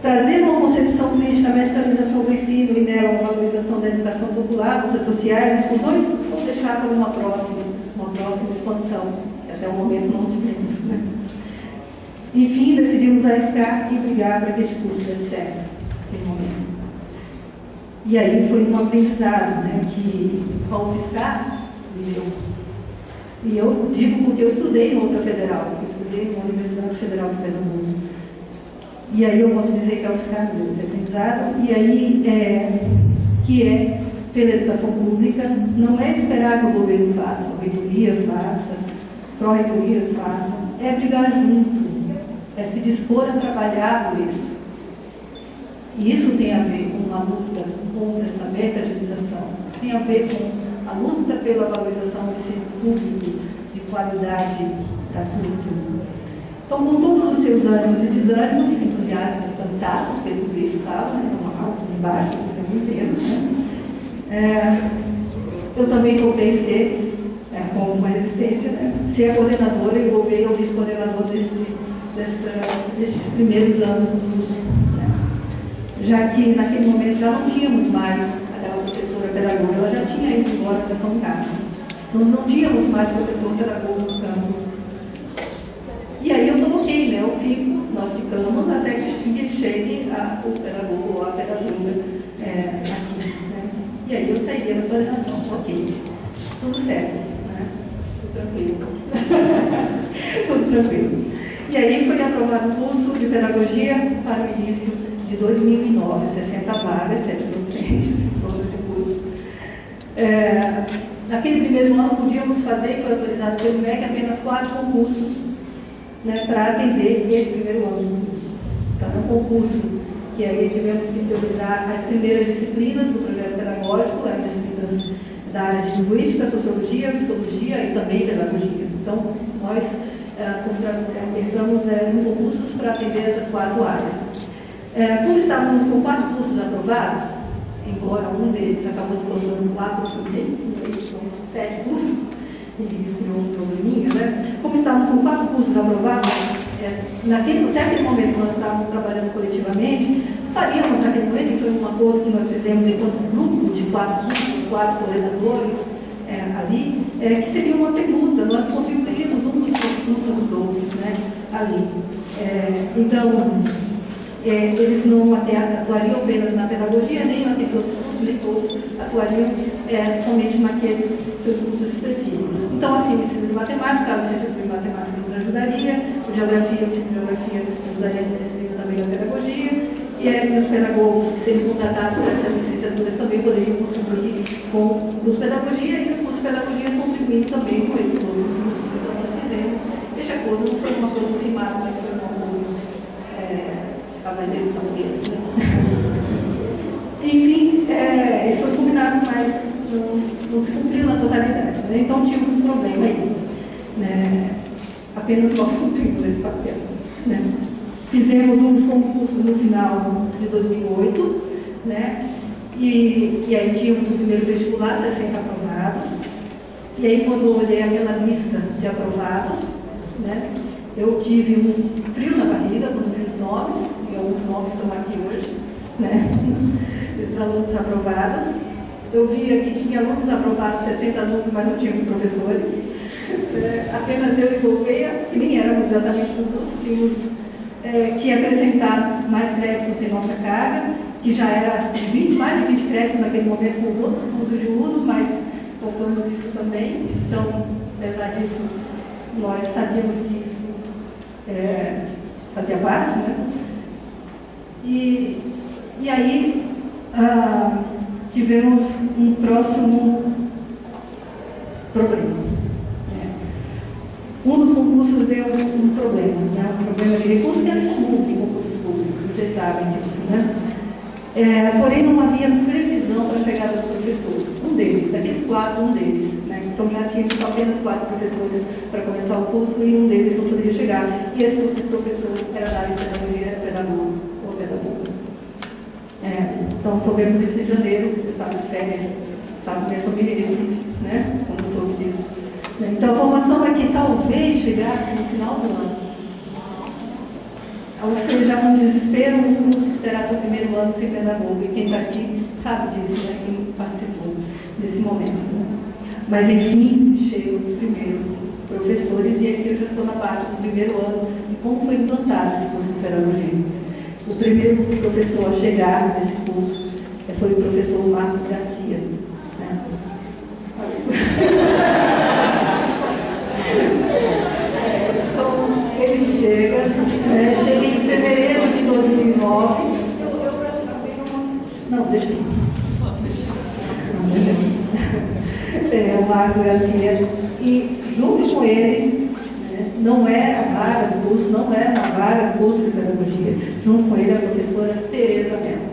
[SPEAKER 2] Trazer uma concepção crítica à medicalização do ensino e nela uma valorização da educação popular, lutas sociais, exclusões, ou deixar para uma próxima expansão, que até o momento não tivemos, né? Enfim, decidimos arriscar e brigar para que este curso desse certo naquele momento. E aí foi um aprendizado, né, que a UFSCar e eu digo porque eu estudei em outra federal, eu estudei na Universidade Federal de Pernambuco. E aí eu posso dizer que a UFSCar me deu esse aprendizado, e aí que pela educação pública, não é esperar que o governo faça, a reitoria faça, as pró-reitorias façam, é brigar junto, é se dispor a trabalhar por isso. E isso tem a ver com uma luta contra essa mercantilização. Isso tem a ver com a luta pela valorização do ensino público de qualidade gratuito. Então, com todos os seus ânimos e desânimos, entusiasmos e cansaços, porque tudo isso estava, né, altos e baixos, o tempo inteiro, né? Eu também topei ser, com uma resistência, né, ser a coordenadora e envolver o vice-coordenador desses primeiros anos do curso, né? Já que naquele momento já não tínhamos mais aquela professora pedagoga, ela já tinha ido embora para São Carlos. Não tínhamos mais professor pedagogo no campus. E aí eu coloquei, né? Nós ficamos até que chegue o pedagogo ou a pedagoga aqui, né? E aí eu saí da coordenação, ok, tudo certo, né? Tudo tranquilo. Tudo tranquilo. E aí foi aprovado o curso de pedagogia para o início de 2009, 60 vagas, 7 docentes em todo o curso. Naquele primeiro ano podíamos fazer, foi autorizado pelo MEC, apenas 4 concursos, né, para atender esse primeiro ano do curso. Então, é um concurso que aí tivemos que priorizar as primeiras disciplinas do projeto pedagógico, as disciplinas da área de linguística, sociologia, psicologia e também pedagogia. Então, nós pensamos em concursos para atender essas 4 áreas. Como estávamos com 4 cursos aprovados, embora um deles acabou se tornando 4, são 7 cursos, e isso criou um probleminha, né? Como estávamos com 4 cursos aprovados, até aquele momento nós estávamos trabalhando coletivamente, faríamos naquele momento, e foi um acordo que nós fizemos enquanto grupo de 4 cursos, 4 coordenadores ali, que seria uma pergunta, nós contribuiríamos um que fosse curso dos outros, né? Ali. Então, eles não atuariam apenas na pedagogia, nem naqueles outros cursos, nem todos atuariam somente naqueles seus cursos específicos. Então, assim, disciplina de matemática, a licença de matemática nos ajudaria, a disciplina de geografia ajudaria na disciplina também da pedagogia, e os pedagogos que seriam contratados para essas licenciaturas também poderiam contribuir com o curso de pedagogia, e o curso de pedagogia contribuindo também com esses outros cursos que nós fizemos. Este acordo não foi um acordo firmado, mas foi um acordo cavaleiros tabuleiros, né? Enfim, isso foi combinado, mas não se cumpriu na totalidade, né? Então tínhamos um problema aí, né? Apenas nós cumprimos esse papel, né? Fizemos uns concursos no final de 2008, né? E aí tínhamos o primeiro vestibular, 60 aprovados. E aí, quando eu olhei aquela lista de aprovados, né, eu tive um frio na barriga quando vi os nomes, e alguns nomes estão aqui hoje, né? Esses alunos aprovados. Eu via que tinha alunos aprovados, 60 alunos, mas não tínhamos professores. Apenas eu e Gouveia, que nem éramos exatamente no curso, tínhamos que acrescentar mais créditos em nossa carga, que já era mais de 20 créditos naquele momento com os outros cursos de UNO, mas colocamos isso também. Então, apesar disso, nós sabíamos que isso fazia parte, né? E aí tivemos um próximo problema. Um dos concursos deu um problema, né? Um problema de recursos que era comum em concursos públicos, vocês sabem disso, né? Porém, não havia previsão para a chegada do professor. Um deles, daqueles 4, um deles. Né? Então, já tínhamos apenas 4 professores para começar o curso e um deles não poderia chegar. E esse curso de professor era da área de pedagogia, era pedagogo ou pedagoga. Então, soubemos isso em janeiro, eu estava de férias, estava com minha família em Recife, né? Quando soube disso. Então, a formação é que talvez chegasse no final do ano. Ou seja, um desespero, um curso que terá seu primeiro ano sem pedagogo. E quem está aqui sabe disso, né? Quem participou desse momento. Né? Mas, enfim, chegam os primeiros professores e aqui eu já estou na parte do primeiro ano e como foi implantado esse curso de pedagogia. O primeiro professor a chegar nesse curso foi o professor Marcos Garcia. Né? Então, ele chega em fevereiro de 2009. Não, deixa eu. O Marcos Garcia. E junto com ele, não era a vaga do curso, não era uma vaga do curso de pedagogia. Junto com ele a professora Tereza Mello.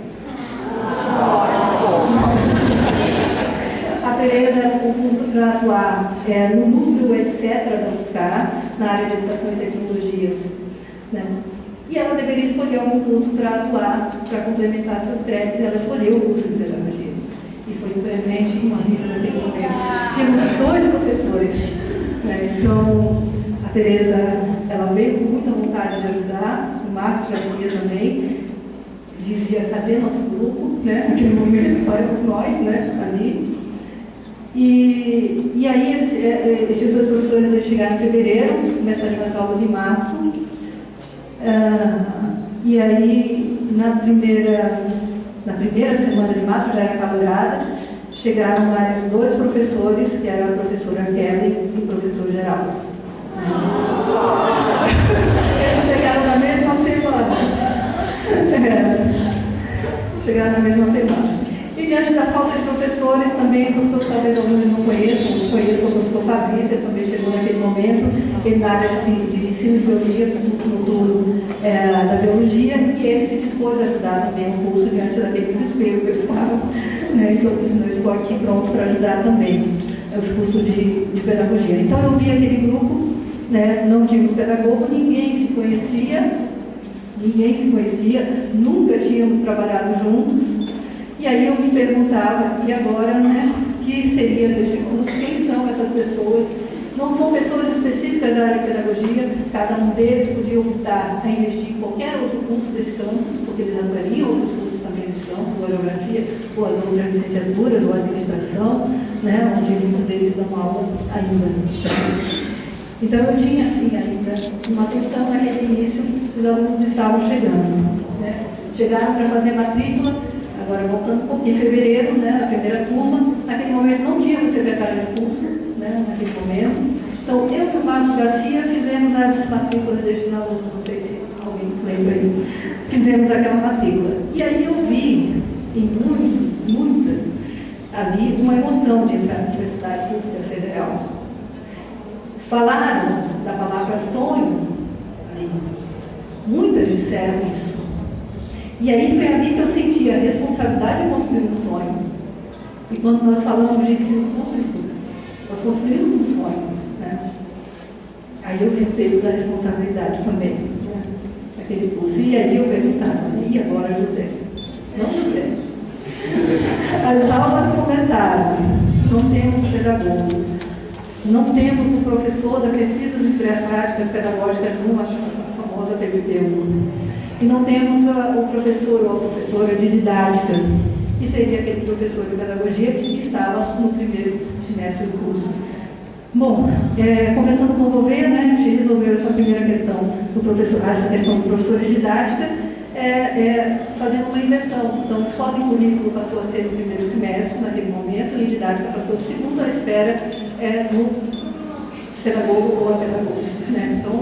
[SPEAKER 2] A Tereza era um concurso para atuar no núcleo, etc., da UFSCar, na área de educação e tecnologias. Né? E ela deveria escolher algum curso para atuar, para complementar seus créditos, e ela escolheu o curso de pedagogia. E foi um presente horrível naquele momento. Tínhamos 2 professores. Né? Então, a Tereza, ela veio com muita vontade de ajudar, o Marcos Garcia também. Dizia, cadê nosso grupo? Né? Naquele momento, só éramos nós, né? Ali. E aí, esses 2 professores chegaram em fevereiro, começaram as aulas em março. E aí, na primeira semana de março, já era calorada, chegaram mais 2 professores, que eram a professora Kelly e o professor Geraldo. Eles chegaram na mesma semana. Chegaram na mesma semana. E diante da falta de professores, também o professor, talvez alguns não conheçam o professor Fabrício, ele também chegou naquele momento, ele na área de ensino de biologia, curso noturno da biologia, e ele se dispôs a ajudar também o curso diante daquele desespero que eu estava. Né? Então, eu disse, não, eu estou aqui pronto para ajudar também os cursos de pedagogia. Então, eu vi aquele grupo, né? Não tínhamos pedagogo, ninguém se conhecia, nunca tínhamos trabalhado juntos. E aí eu me perguntava, e agora, né, o que seria deste curso? Quem são essas pessoas? Não são pessoas específicas da área de pedagogia, cada um deles podia optar a investir em qualquer outro curso desse campus, porque eles atuariam outros cursos também desse campus, ou geografia, ou as outras licenciaturas, ou administração, né, onde muitos deles dão aula ainda. Então eu tinha, assim, ainda uma atenção naquele início, os alunos estavam chegando. Né? Chegaram para fazer matrícula. Agora, voltando um pouquinho, em fevereiro, né, na primeira turma, naquele momento não tínhamos secretário de curso, né, naquele momento. Então, eu e o Marcos Garcia fizemos a matrícula deste aluno, não sei se alguém lembra aí, fizemos aquela matrícula. E aí eu vi em muitas, ali, uma emoção de entrar na Universidade Pública Federal. Falaram da palavra sonho, ali. Muitas disseram isso. E aí foi ali que eu senti a responsabilidade de construir um sonho. E quando nós falamos de ensino público, nós construímos um sonho. Né? Aí eu vi o peso da responsabilidade também, né? Naquele curso. E aí eu perguntava, e agora, José? Não, José. As aulas começaram, não temos pedagogo, não temos um professor da pesquisa de práticas pedagógicas 1, a famosa PPP1. E não temos o professor ou a professora de didática, que seria aquele professor de pedagogia que estava no primeiro semestre do curso. Bom, conversando com o Gouveia, né, a gente resolveu essa primeira questão do professor, essa questão do professor de didática, fazendo uma inversão. Então, a escola de currículo passou a ser no primeiro semestre, naquele momento, e didática passou do segundo, à espera do pedagogo ou a pedagoga. Né? Então,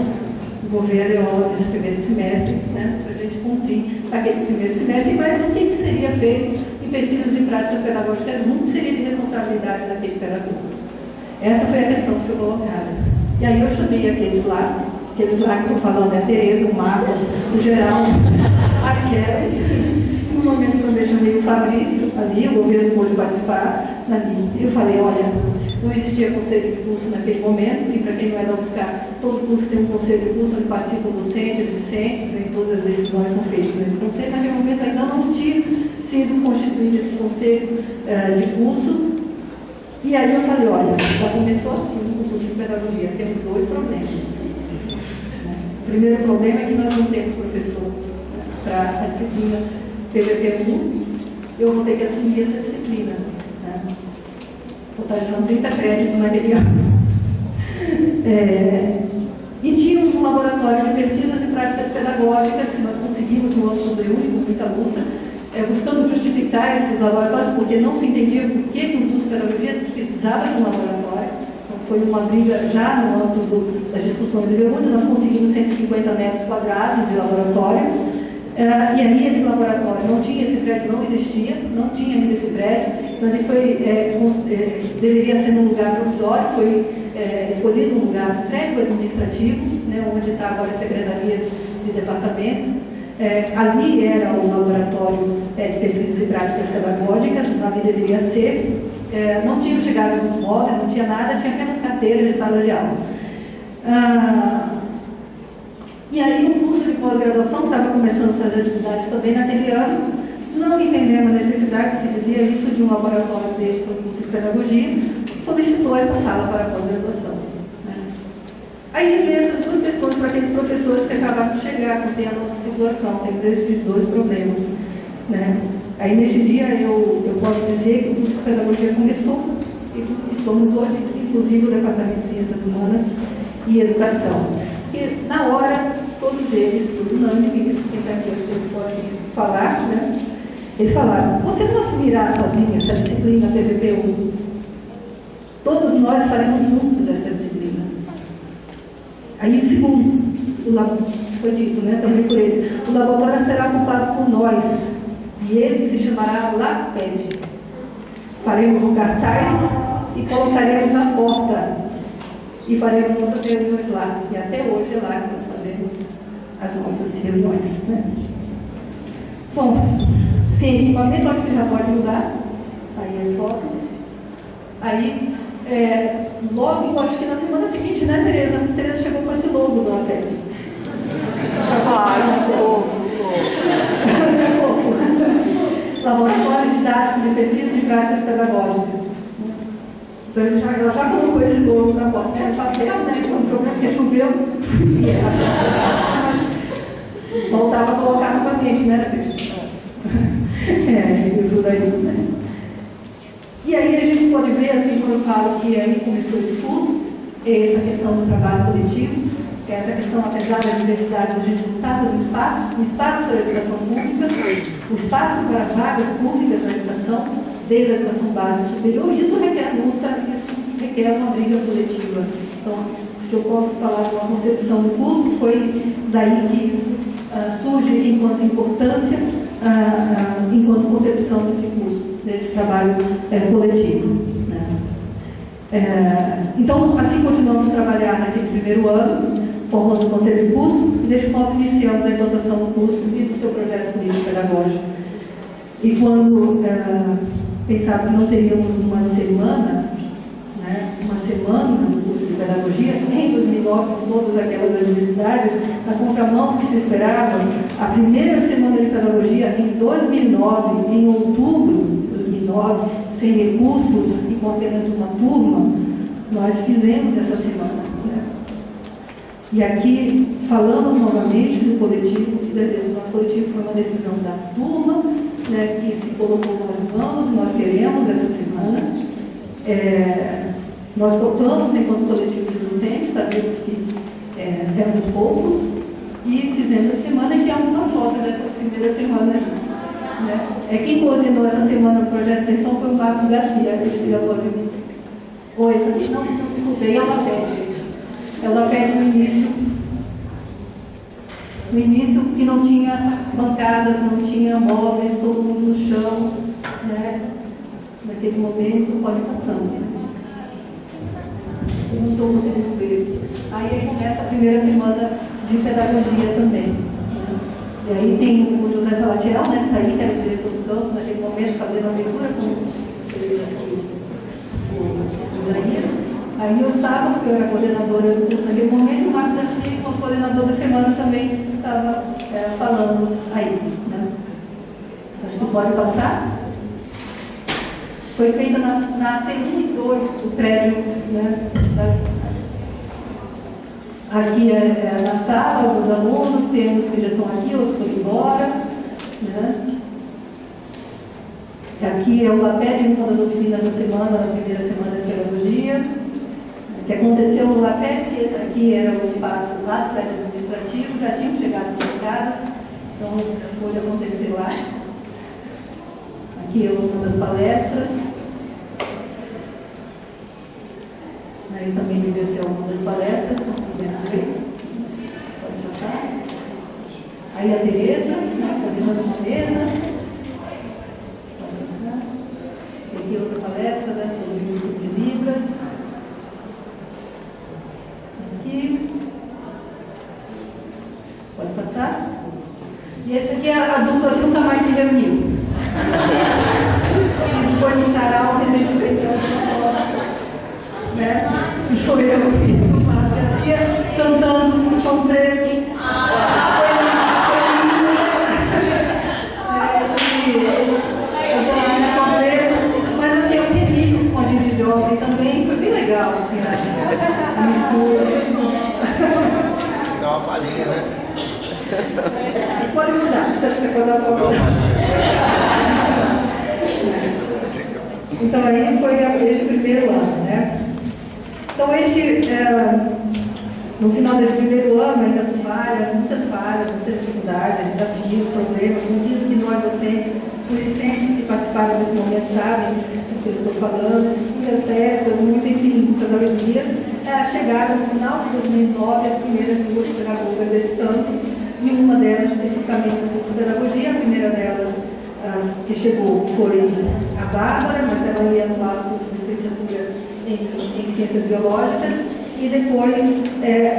[SPEAKER 2] o governo deu aula nesse primeiro semestre, né, para a gente cumprir aquele primeiro semestre, mas o que seria feito em pesquisas e práticas pedagógicas 1 seria de responsabilidade daquele pedagogo. Essa foi a questão que foi colocada. E aí eu chamei aqueles lá que estou falando, a Tereza, o Marcos, o Geraldo, a Kelly. No momento que eu chamei o Fabrício ali, o governo pôde participar ali. Eu falei, olha, não existia conselho de curso naquele momento, e para quem não é da UFSCar, todo curso tem um conselho de curso onde participam docentes, discentes, e todas as decisões são feitas nesse conselho. Naquele momento ainda não tinha sido constituído esse conselho de curso. E aí eu falei, olha, já começou assim o curso de pedagogia, temos 2 problemas. O primeiro problema é que nós não temos professor para a disciplina PVP1, eu vou ter que assumir essa disciplina, né? Totalizando 30 créditos naquele ano. E tínhamos um laboratório de pesquisas e práticas pedagógicas que nós conseguimos no ano do EUNI, com muita luta, buscando justificar esses laboratórios, porque não se entendia por que o curso de pedagogia precisava de um laboratório. Então, foi uma briga já no âmbito das discussões do EUNI, nós conseguimos 150 metros quadrados de laboratório. E aí esse laboratório não tinha, esse prédio não existia, não tinha ainda esse prédio, então ele foi, deveria ser num lugar provisório, foi escolhido um lugar do prédio administrativo, né, onde está agora as secretarias de departamento. Ali era o laboratório de pesquisas e práticas pedagógicas, ali deveria ser. Não tinham chegado os móveis, não tinha nada, tinha apenas cadeira de sala de aula. E aí o curso de pós-graduação, que estava começando suas atividades também naquele ano, não entendendo a necessidade, se dizia isso, de um laboratório deste para o curso de pedagogia, solicitou essa sala para a pós-graduação. Né? Aí veio essas 2 questões para aqueles professores que acabaram de chegar, que tem a nossa situação, temos esses 2 problemas. Né? Aí nesse dia eu posso dizer que o curso de pedagogia começou, e somos hoje, inclusive, o Departamento de Ciências Humanas e Educação. E na hora, todos eles, tudo unânime, isso quem está aqui, vocês podem falar, né? Eles falaram, você não assumirá sozinha essa disciplina PVP1? Todos nós faremos juntos essa disciplina. Aí o segundo, isso foi dito, né? Também por eles, o laboratório será ocupado por nós, e ele se chamará LAPED. Faremos um cartaz e colocaremos na porta. E faremos nossas reuniões lá. E até hoje é lá que nós fazemos as nossas reuniões. Né? Bom, sem equipamento, acho que já pode mudar. Aí a foto. Aí, logo, acho que na semana seguinte, né, Tereza? A Tereza chegou com esse logo do APED. Laboratório Didático de Pesquisas e Práticas Pedagógicas. Então, ela já colocou esse logo na porta. Era papel, né? Foi um problema porque choveu. Mas voltava a colocar novamente, né? Isso daí, né? E aí a gente pode ver, assim, quando eu falo que aí começou esse curso, essa questão do trabalho coletivo, essa questão, apesar da diversidade, a gente lutar pelo espaço, o espaço para a educação pública, o espaço para vagas públicas na educação, desde a educação básica e superior, isso requer luta, isso requer uma briga coletiva. Então, se eu posso falar de uma concepção do curso, foi daí que isso surge enquanto importância, enquanto concepção desse curso, desse trabalho coletivo. Né? Então, assim continuamos a trabalhar naquele primeiro ano, formamos o conselho de curso, e deste modo iniciamos a implantação do curso e do seu projeto político-pedagógico. E quando pensava que não teríamos uma semana no curso de pedagogia, em 2009, com todas aquelas adversidades, na contramão do que se esperava, a primeira semana de pedagogia em 2009, em outubro de 2009, sem recursos e com apenas uma turma, nós fizemos essa semana. Né? E aqui falamos novamente do coletivo, e desse nosso coletivo foi uma decisão da turma, né, que se colocou, nós vamos, nós queremos essa semana. Nós contamos enquanto coletivo de docentes, sabemos que éramos poucos, e fizemos a semana, e tem algumas fotos dessa primeira semana. Né? Quem coordenou essa semana o projeto de extensão foi o Marcos Garcia, que escreveu ali. Oi, essa aqui não desculpei, é o LAPED, gente. É o LAPED no início. No início, que não tinha bancadas, não tinha móveis, todo mundo no chão, né? Naquele momento, pode passando. Eu não sou conseguindo ver. Aí começa a primeira semana de pedagogia também. Né? E aí tem o José Salatiel, né, que está aí, que era o diretor do campus, naquele momento, fazendo a leitura com o Isaías. Aí eu estava, porque eu era coordenadora do curso naquele momento, e o Marcos Garcia, como coordenador da semana, também estava falando aí. Né? Acho que pode passar. Foi feita na T1 e 2 do prédio, né? Aqui é na sala, os alunos, temos que já estão aqui, outros foram embora. Né? Aqui é o LAPED, uma das oficinas da semana, na primeira semana de pedagogia, que aconteceu no LAPED, que esse aqui era o espaço lá do prédio administrativo, já tinham chegado as bancadas, então pôde acontecer lá. Aqui é uma das palestras. Aí também devia ser uma das palestras, pode passar. Aí a Tereza, coordenando uma mesa. Pode passar. E aqui outra palestra, né, sobre o uso de Libras. Aqui. Pode passar. E essa aqui é a dupla que nunca mais se reuniu. Isso foi no sarau que a gente fez né? Que sou eu, o Marcos Garcia, cantando Função Trevo. Mas assim, o remix com a Didi Jovem também foi bem legal, assim, a mistura.
[SPEAKER 3] Dá uma palhinha, né?
[SPEAKER 2] Pode mudar, precisa ficar coisa nova. Então aí foi este primeiro ano, né? Então no final desse primeiro ano, ainda com muitas falhas, muitas dificuldades, desafios, problemas, não diz que nós docentes, os discentes que participaram desse momento sabem do que eu estou falando, muitas festas, enfim, muitas alegrias, chegaram no final de 2009 as primeiras duas pedagogas desse campus, e uma delas especificamente no curso de pedagogia, a primeira delas que chegou foi a Bárbara, mas ela ia no curso de licenciatura em Ciências Biológicas, e depois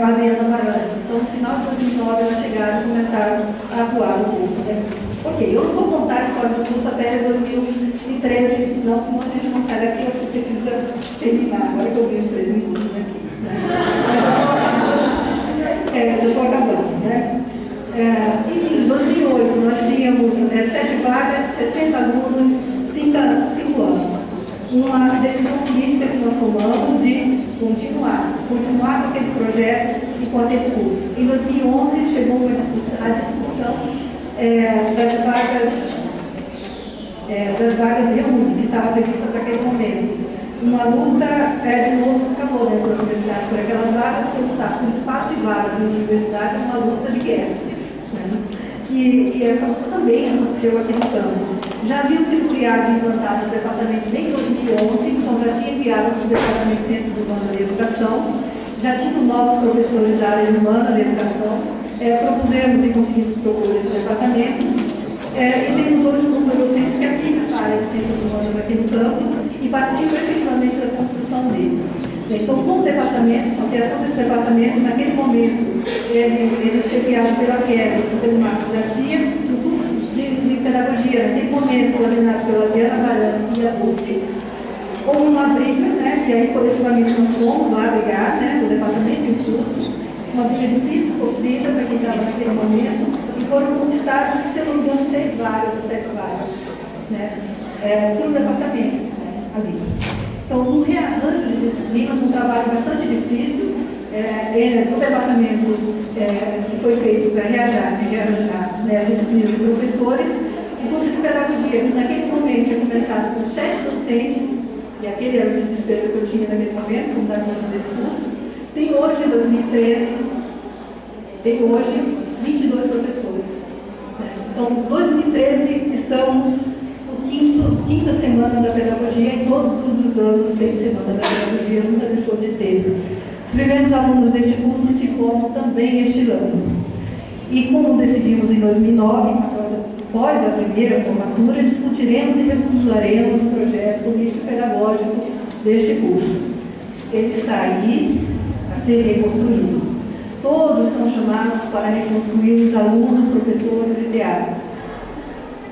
[SPEAKER 2] a Adriana Marani. Então, no final de 2009, elas chegaram e começaram a atuar no curso. Né? Ok, eu não vou contar a história do curso até 2013, não, senão a gente não sai daqui, eu acho que precisa terminar, agora que eu vi os 3 minutos aqui. Né? Já estou acabando, né? Em 2008, nós tínhamos 7 vagas, 60 alunos, 5 anos. Uma decisão política que nós tomamos de continuar com aquele projeto e com aquele curso. Em 2011, chegou a discussão das vagas reunidas, que estava prevista para aquele momento. Uma luta, de novo, se acabou dentro da universidade por aquelas vagas, por lutar por espaço e vaga na universidade, uma luta de guerra. Né? E essa luta também aconteceu aqui no campus. Já haviam sido criados e implantados departamentos em 2011, então já tinha criado o Departamento de Ciências Humanas e Educação, já tinham novos professores da área de Humanas e Educação, propusemos e conseguimos propor esse departamento, e temos hoje um grupo de docentes que aqui nessa área de Ciências Humanas aqui no campus e participam efetivamente da construção dele. Então, com o departamento, com a criação desse departamento, naquele momento, ele chefiado pela Kelly e pelo Marcos Garcia, no curso de pedagogia, naquele momento, coordenado pela Adriana Marani e a Dulce, houve uma briga, né, que aí coletivamente nós fomos lá brigar, né, no departamento e o curso, uma briga difícil, sofrida para quem estava naquele momento, e foram conquistadas, se eu não me engano, 6 vagas ou 7 vagas, né, pelo departamento, né, ali. Então, um rearranjo de disciplinas, um trabalho bastante difícil, do departamento que foi feito para rearranjar, né, disciplinas de professores, o curso de pedagogia, que naquele momento tinha começado com 7 docentes, e aquele era o desespero que eu tinha naquele momento, como dar conta desse curso, tem hoje, em 2013, Então, 2013, estamos no quinta semana da pedagogia, em todos os anos tem semana da pedagogia, nunca deixou de ter. Os primeiros alunos deste curso se formam também este ano. E como decidimos em 2009, após a primeira formatura, discutiremos e reformularemos o projeto político-pedagógico deste curso. Ele está aí a ser reconstruído. Todos são chamados para reconstruir os alunos, professores e teatro.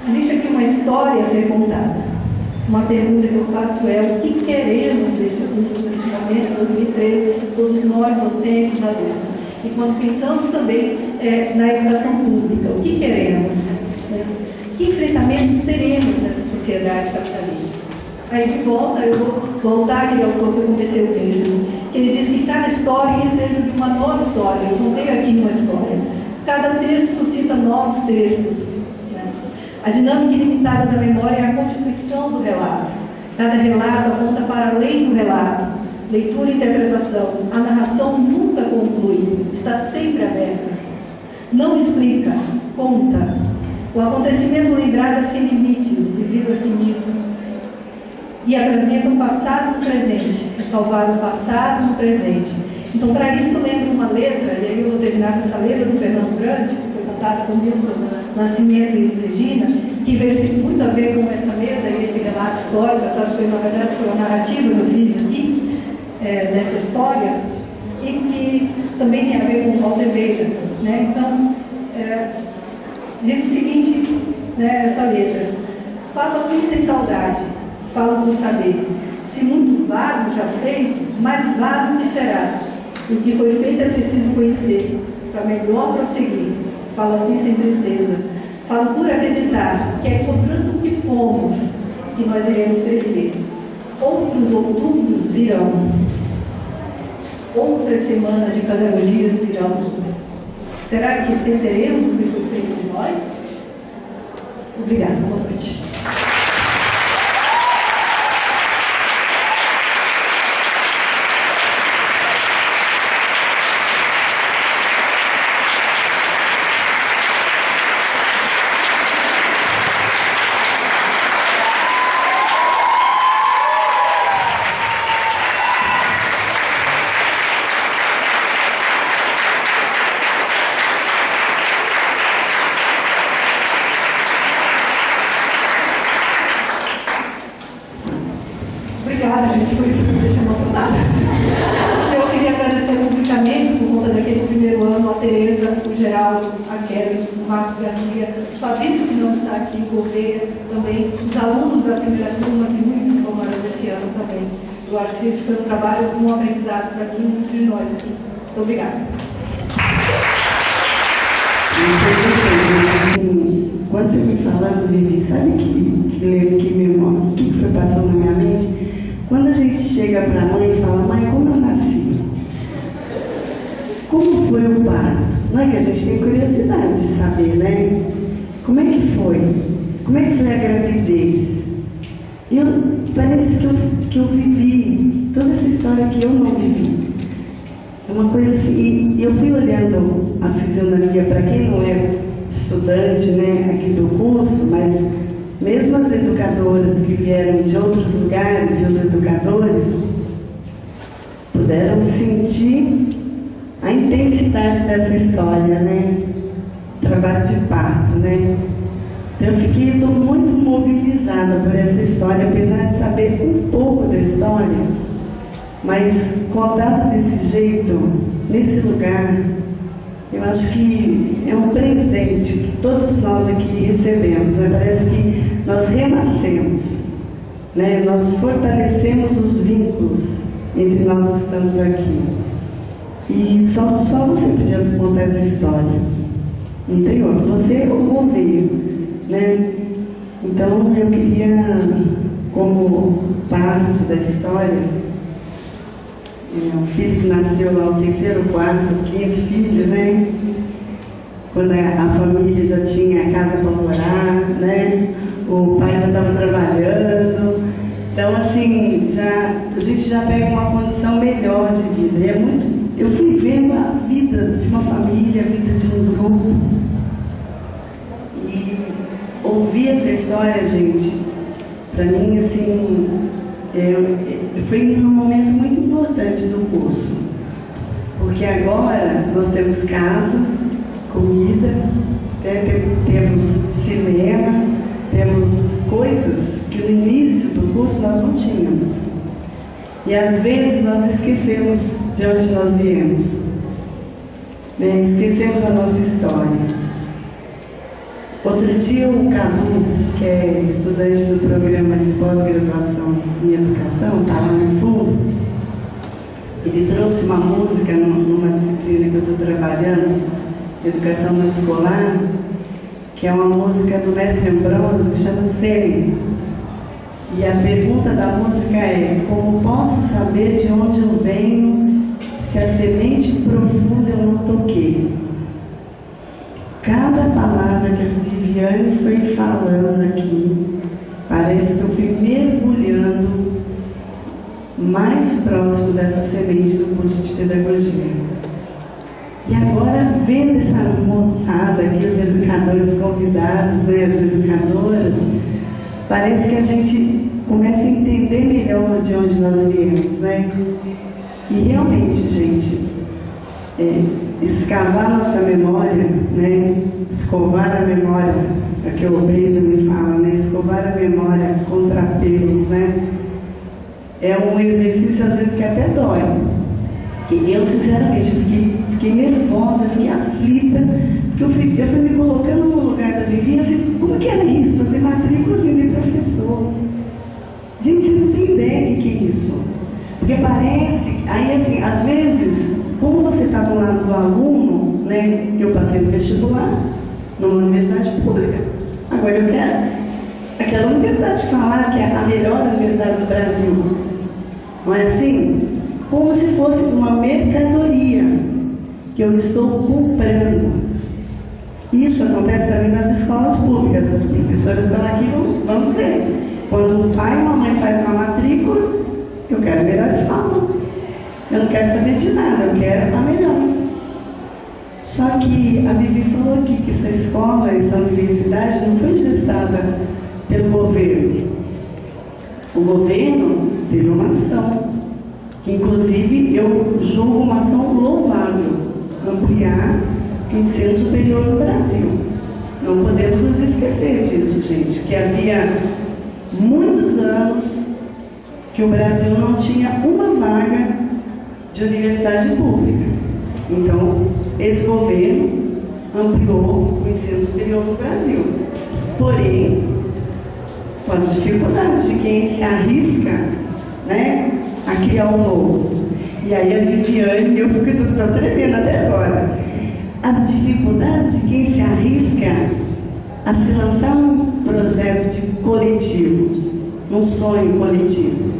[SPEAKER 2] Existe aqui uma história a ser contada. Uma pergunta que eu faço é: o que queremos deste curso, neste momento, 2013, todos nós, docentes, alunos? E quando pensamos também na educação pública, o que queremos? Que enfrentamentos teremos nessa sociedade capitalista? Aí de volta, eu vou voltar àquele autor que aconteceu mesmo, que ele diz que cada história seja de uma nova história. Eu contei aqui uma história. Cada texto suscita novos textos. A dinâmica ilimitada da memória é a constituição do relato. Cada relato aponta para além do relato. Leitura e interpretação. A narração nunca conclui, está sempre aberta. Não explica, conta. O acontecimento lembrado é sem limites, o vivido é finito. E apresenta um passado no presente, é salvar o passado no presente. Então, para isso, eu lembro uma letra, e aí eu vou terminar com essa letra do Fernando Grande, que foi cantada por Milton Nascimento e Elis Regina, que tem muito a ver com essa mesa e esse relato histórico. Sabe, na verdade, foi uma narrativa que eu fiz aqui, dessa história, e que também tem a ver com o Walter Benjamin, né? Então, diz o seguinte, né, essa letra: falo assim sem saudade, falo por saber. Se muito vago já feito, mais vago que será. O que foi feito é preciso conhecer, para melhor prosseguir. Falo assim sem tristeza. Falo por acreditar que é cobrando o que fomos que nós iremos crescer. Outros outubros virão. Outras semanas de pedagogias virão. Será que esqueceremos o que foi feito de nós? Obrigada, boa noite. Eu queria agradecer publicamente, por conta daquele primeiro ano, a Tereza, o Geraldo, a Kelly, o Marcos Garcia, o Fabrício, que não está aqui, o Gouveia, também, os alunos da primeira turma que nos se formaram esse ano também. Eu acho que esse foi um trabalho, um aprendizado para muitos de nós aqui. Muito obrigada.
[SPEAKER 4] Quando você me falando, Vivi, sabe o que foi passando na minha mente? Quando a gente chega para a mãe e fala: mãe, como eu nasci? Como foi o parto? Não é que a gente tem curiosidade de saber, né? Como é que foi? Como é que foi a gravidez? Parece que eu vivi toda essa história que eu não vivi. É uma coisa assim, e eu fui olhando a fisionomia, para quem não é estudante, né, aqui do curso, mas mesmo as educadoras que vieram de outros lugares e os educadores puderam sentir a intensidade dessa história, né? Trabalho de parto, né? Então eu estou muito mobilizada por essa história, apesar de saber um pouco da história, mas contada desse jeito, nesse lugar, eu acho que é um presente que todos nós aqui recebemos. Parece que nós renascemos, né? Nós fortalecemos os vínculos entre nós que estamos aqui. E só você podia contar essa história. Não tem outro. Você ouviu, né? Então eu queria, como parte da história, o filho que nasceu lá, o terceiro, quarto, quinto filho, né? Quando a família já tinha a casa para morar, né? O pai já estava trabalhando. Então, assim, a gente já pega uma condição melhor de vida. E eu fui vendo a vida de uma família, a vida de um grupo. E ouvir essa história, gente, para mim, assim, foi um momento muito importante do curso. Porque agora nós temos casa, comida, temos cinema, temos coisas que no início do curso nós não tínhamos. E às vezes nós esquecemos de onde nós viemos, né? Esquecemos a nossa história. Outro dia o Cadu, que é estudante do programa de pós-graduação em educação, está lá no fundo, ele trouxe uma música numa disciplina que eu estou trabalhando, educação não escolar, que é uma música do mestre Ambrósio, que chama Sene. E a pergunta da música é: como posso saber de onde eu venho se a semente profunda eu não toquei? Cada palavra que a Viviane foi falando aqui, parece que eu fui mergulhando mais próximo dessa semente do curso de pedagogia. E agora, vendo essa moçada aqui, os educadores convidados, né, as educadoras, parece que a gente começa a entender melhor de onde nós viemos, né? E realmente, gente, escavar nossa memória, né? Escovar a memória, é que o Beijo me fala, né? Escovar a memória contra pelos, né? É um exercício às vezes que até dói. Que eu, sinceramente, fiquei nervosa, fiquei aflita, porque eu fui me colocando no lugar da Vivi, assim, como que era isso? Fazer matrículas de professor. Gente, vocês não têm ideia do que é isso. Porque parece, aí assim, às vezes, como você está do lado do aluno, né? Eu passei no vestibular, numa universidade pública. Agora eu quero aquela universidade falar que é a melhor universidade do Brasil. Não é assim? Como se fosse uma mercadoria que eu estou comprando. Isso acontece também nas escolas públicas. As professoras estão aqui, vamos ver. Quando o pai e a mamãe fazem uma matrícula, eu quero a melhor escola. Eu não quero saber de nada, eu quero a melhor. Só que a Vivi falou aqui que essa escola, essa universidade não foi gestada pelo governo. O governo teve uma ação, que inclusive eu julgo uma ação louvável, ampliar o ensino superior no Brasil. Não podemos nos esquecer disso, gente, que havia muitos anos que o Brasil não tinha uma vaga de universidade pública. Então, esse governo ampliou o ensino superior no Brasil. Porém, com as dificuldades de quem se arrisca, né, a criar um novo. E aí a Viviane, eu estou tremendo até agora. As dificuldades de quem se arrisca a se lançar um projeto de coletivo, um sonho coletivo,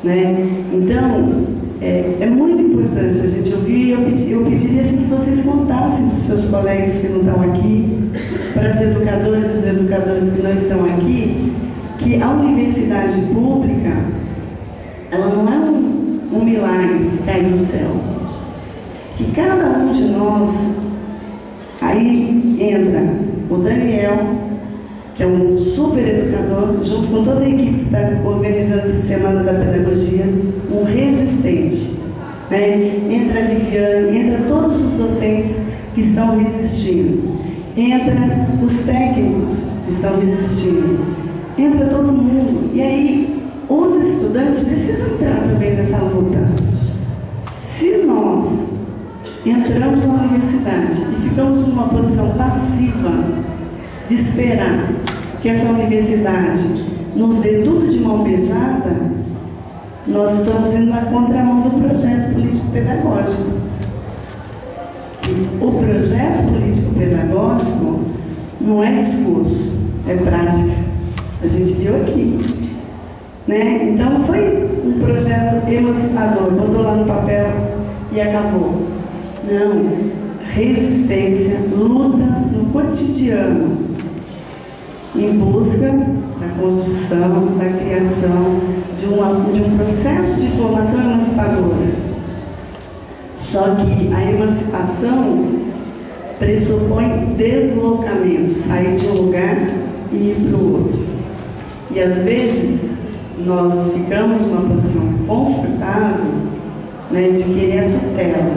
[SPEAKER 4] né? Então, é muito importante a gente ouvir. Eu pediria assim, que vocês contassem para os seus colegas que não estão aqui, para as educadoras e os educadores que não estão aqui, que a universidade pública, ela não é um milagre que cai do céu. Que cada um de nós, aí entra o Daniel, que é um super educador, junto com toda a equipe que está organizando essa Semana da Pedagogia, um resistente, né? Entra a Viviane, entra todos os docentes que estão resistindo, entra os técnicos que estão resistindo, entra todo mundo. E aí os estudantes precisam entrar também nessa luta. Se nós entramos na universidade e ficamos numa posição passiva de esperar que essa universidade nos dê tudo de mão beijada, nós estamos indo na contramão do projeto político-pedagógico. O projeto político-pedagógico não é discurso, é prática. A gente viu aqui, né? Então foi um projeto emancipador, botou lá no papel e acabou. Não, resistência, luta no cotidiano, em busca da construção, da criação de um processo de formação emancipadora. Só que a emancipação, pressupõe deslocamento, sair de um lugar e ir para o outro. E às vezes nós ficamos numa posição confortável, né, de querer a tutela,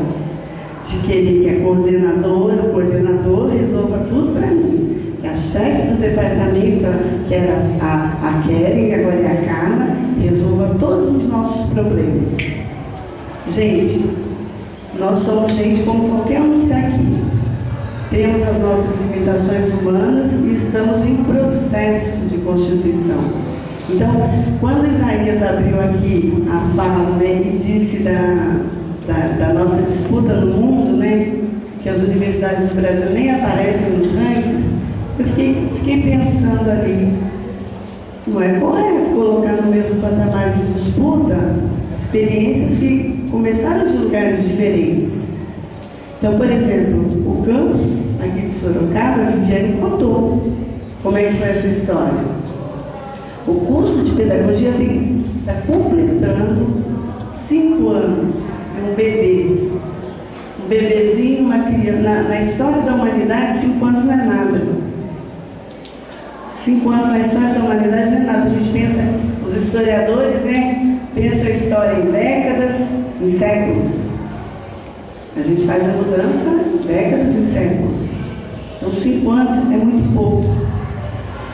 [SPEAKER 4] de querer que a coordenadora, o coordenador resolva tudo para mim, que a chefe do departamento, que era a Keren, agora é a Carla, resolva todos os nossos problemas. Gente, nós somos gente como qualquer um que está aqui. Temos as nossas limitações humanas e estamos em processo de constituição. Então, quando Isaías abriu aqui a fala, né, e disse da nossa disputa no mundo, né, que as universidades do Brasil nem aparecem nos rankings, eu fiquei pensando ali, não é correto colocar no mesmo patamar de disputa experiências que começaram de lugares diferentes. Então, por exemplo, o campus aqui de Sorocaba, a Viviane contou como é que foi essa história. O curso de pedagogia está completando 5 anos. É um bebê. Um bebezinho, uma criança. Na história da humanidade, 5 anos não é nada. 5 anos na história da humanidade não é nada. A gente pensa, os historiadores, né, pensam a história em décadas, em séculos. A gente faz a mudança em décadas e séculos. Então, 5 anos é muito pouco.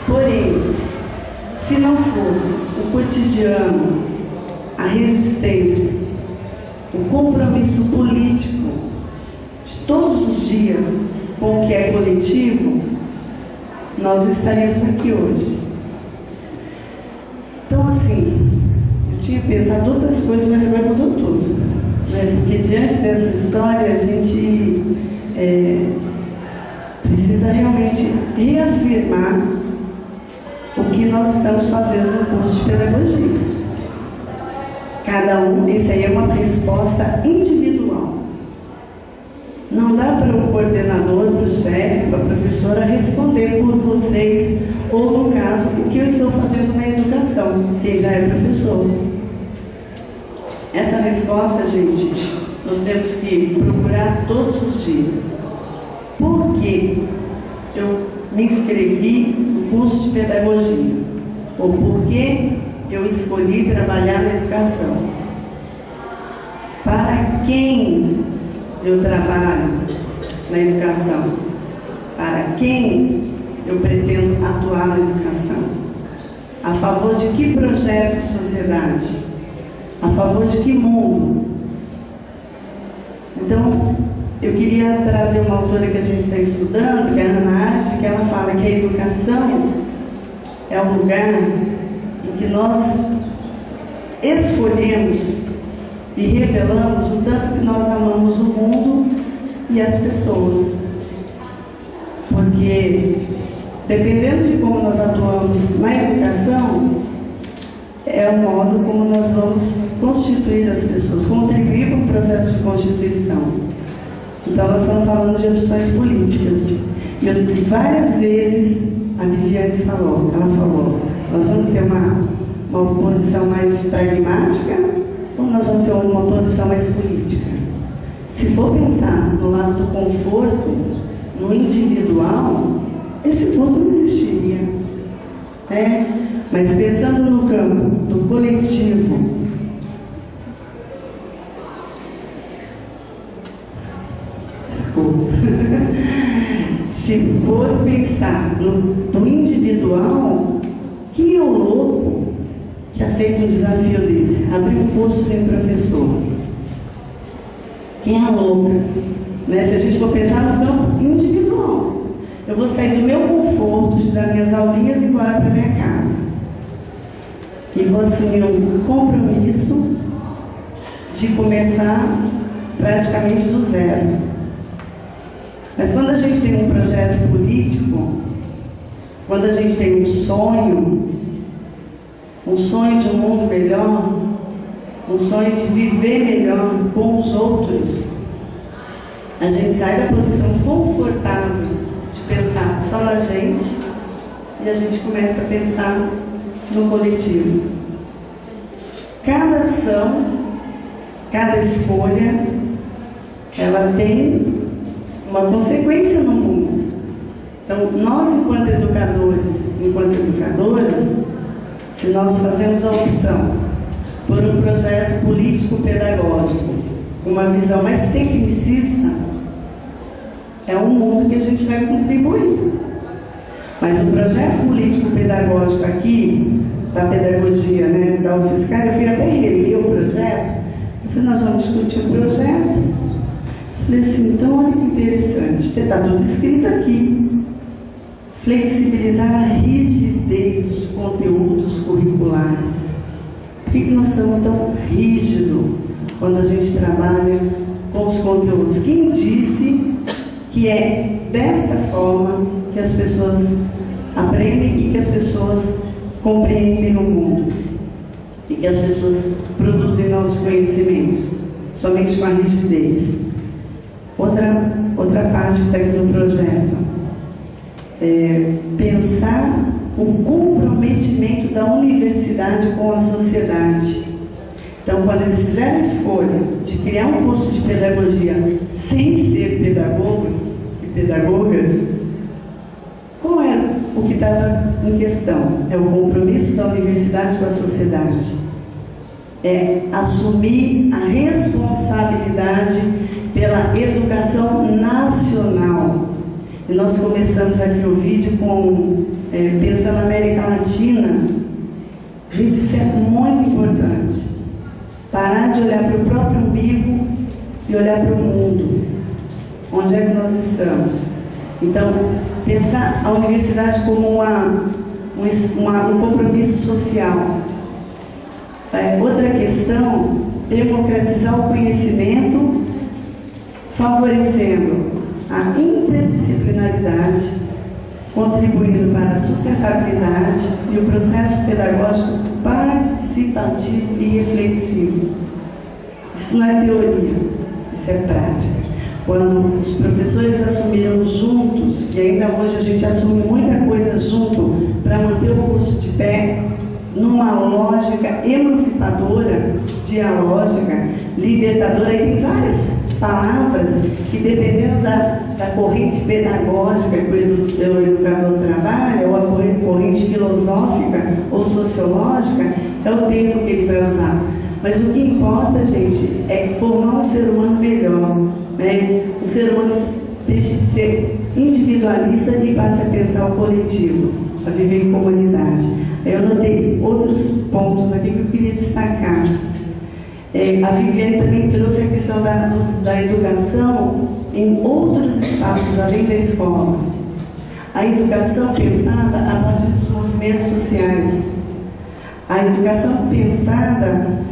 [SPEAKER 4] Porém, se não fosse o cotidiano, a resistência, o compromisso político de todos os dias com o que é coletivo, nós estaríamos aqui hoje. Então, assim, eu tinha pensado outras coisas, mas agora mudou tudo, né? Porque diante dessa história, a gente precisa realmente reafirmar o que nós estamos fazendo no curso de pedagogia. Cada um, isso aí é uma resposta individual. Não dá para o coordenador, para o chefe, para a professora responder por vocês, ou no caso, o que eu estou fazendo na educação, quem já é professor. Essa resposta, gente, nós temos que procurar todos os dias. Por que eu me inscrevi no curso de pedagogia? Ou por que eu escolhi trabalhar na educação? Para quem eu trabalho na educação? Para quem eu pretendo atuar na educação? A favor de que projeto de sociedade? A favor de que mundo? Então, eu queria trazer uma autora que a gente está estudando, que é a Hannah Arendt, que ela fala que a educação é um lugar em que nós escolhemos e revelamos o tanto que nós amamos o mundo e as pessoas. Porque, dependendo de como nós atuamos na educação, é o modo como nós vamos constituir as pessoas, contribuir para o processo de constituição. Então, nós estamos falando de opções políticas. E várias vezes a Viviane falou, nós vamos ter uma posição mais pragmática ou nós vamos ter uma posição mais política? Se for pensar no lado do conforto, no individual, esse ponto não existiria, né? Mas pensando no campo do coletivo, se for pensar no individual, quem é o louco que aceita um desafio desse? Abrir um curso sem professor. Quem é a louca? Né? Se a gente for pensar no campo individual, eu vou sair do meu conforto, de dar minhas aulinhas e embora para minha casa. E vou assumir um compromisso de começar praticamente do zero. Mas quando a gente tem um projeto político, quando a gente tem um sonho de um mundo melhor, um sonho de viver melhor com os outros, a gente sai da posição confortável de pensar só na gente e a gente começa a pensar no coletivo. Cada ação, cada escolha, ela tem uma consequência no mundo. Então, nós, enquanto educadores, enquanto educadoras, se nós fazemos a opção por um projeto político-pedagógico, com uma visão mais tecnicista, é um mundo que a gente vai contribuir. Mas o projeto político-pedagógico aqui, da pedagogia, né, da UFSCar, eu fui até reler o projeto, eu falei, nós vamos discutir o projeto. Eu falei assim, então olha que interessante, está tudo escrito aqui. Flexibilizar a rigidez dos conteúdos curriculares. Por que nós estamos tão rígidos quando a gente trabalha com os conteúdos? Quem disse que é dessa forma que as pessoas aprendem e que as pessoas compreendem o mundo e que as pessoas produzem novos conhecimentos, somente com a rigidez? Outra parte que está aqui no projeto é pensar o comprometimento da universidade com a sociedade. Então, quando eles fizeram a escolha de criar um curso de pedagogia sem ser pedagogos e pedagogas, qual era o que estava em questão? É o compromisso da universidade com a sociedade. É assumir a responsabilidade pela educação nacional. E nós começamos aqui o vídeo com pensando na América Latina. Gente, isso é muito importante. Parar de olhar para o próprio umbigo e olhar para o mundo. Onde é que nós estamos? Então, pensar a universidade como um compromisso social. Outra questão, democratizar o conhecimento, favorecendo a interdisciplinaridade, contribuindo para a sustentabilidade e o processo pedagógico participativo e reflexivo. Isso não é teoria, isso é prática. Quando os professores assumiram juntos, e ainda hoje a gente assume muita coisa junto para manter o curso de pé, numa lógica emancipadora, dialógica, libertadora, e tem várias palavras que, dependendo da corrente pedagógica que o educador trabalha, ou a corrente filosófica ou sociológica, é o termo que ele vai usar. Mas o que importa, gente, é formar um ser humano melhor, né? Um ser humano que deixe de ser individualista e passe a pensar o coletivo, a viver em comunidade. Eu anotei outros pontos aqui que eu queria destacar. A Viviane também trouxe a questão da educação em outros espaços, além da escola. A educação pensada a partir dos movimentos sociais. A educação pensada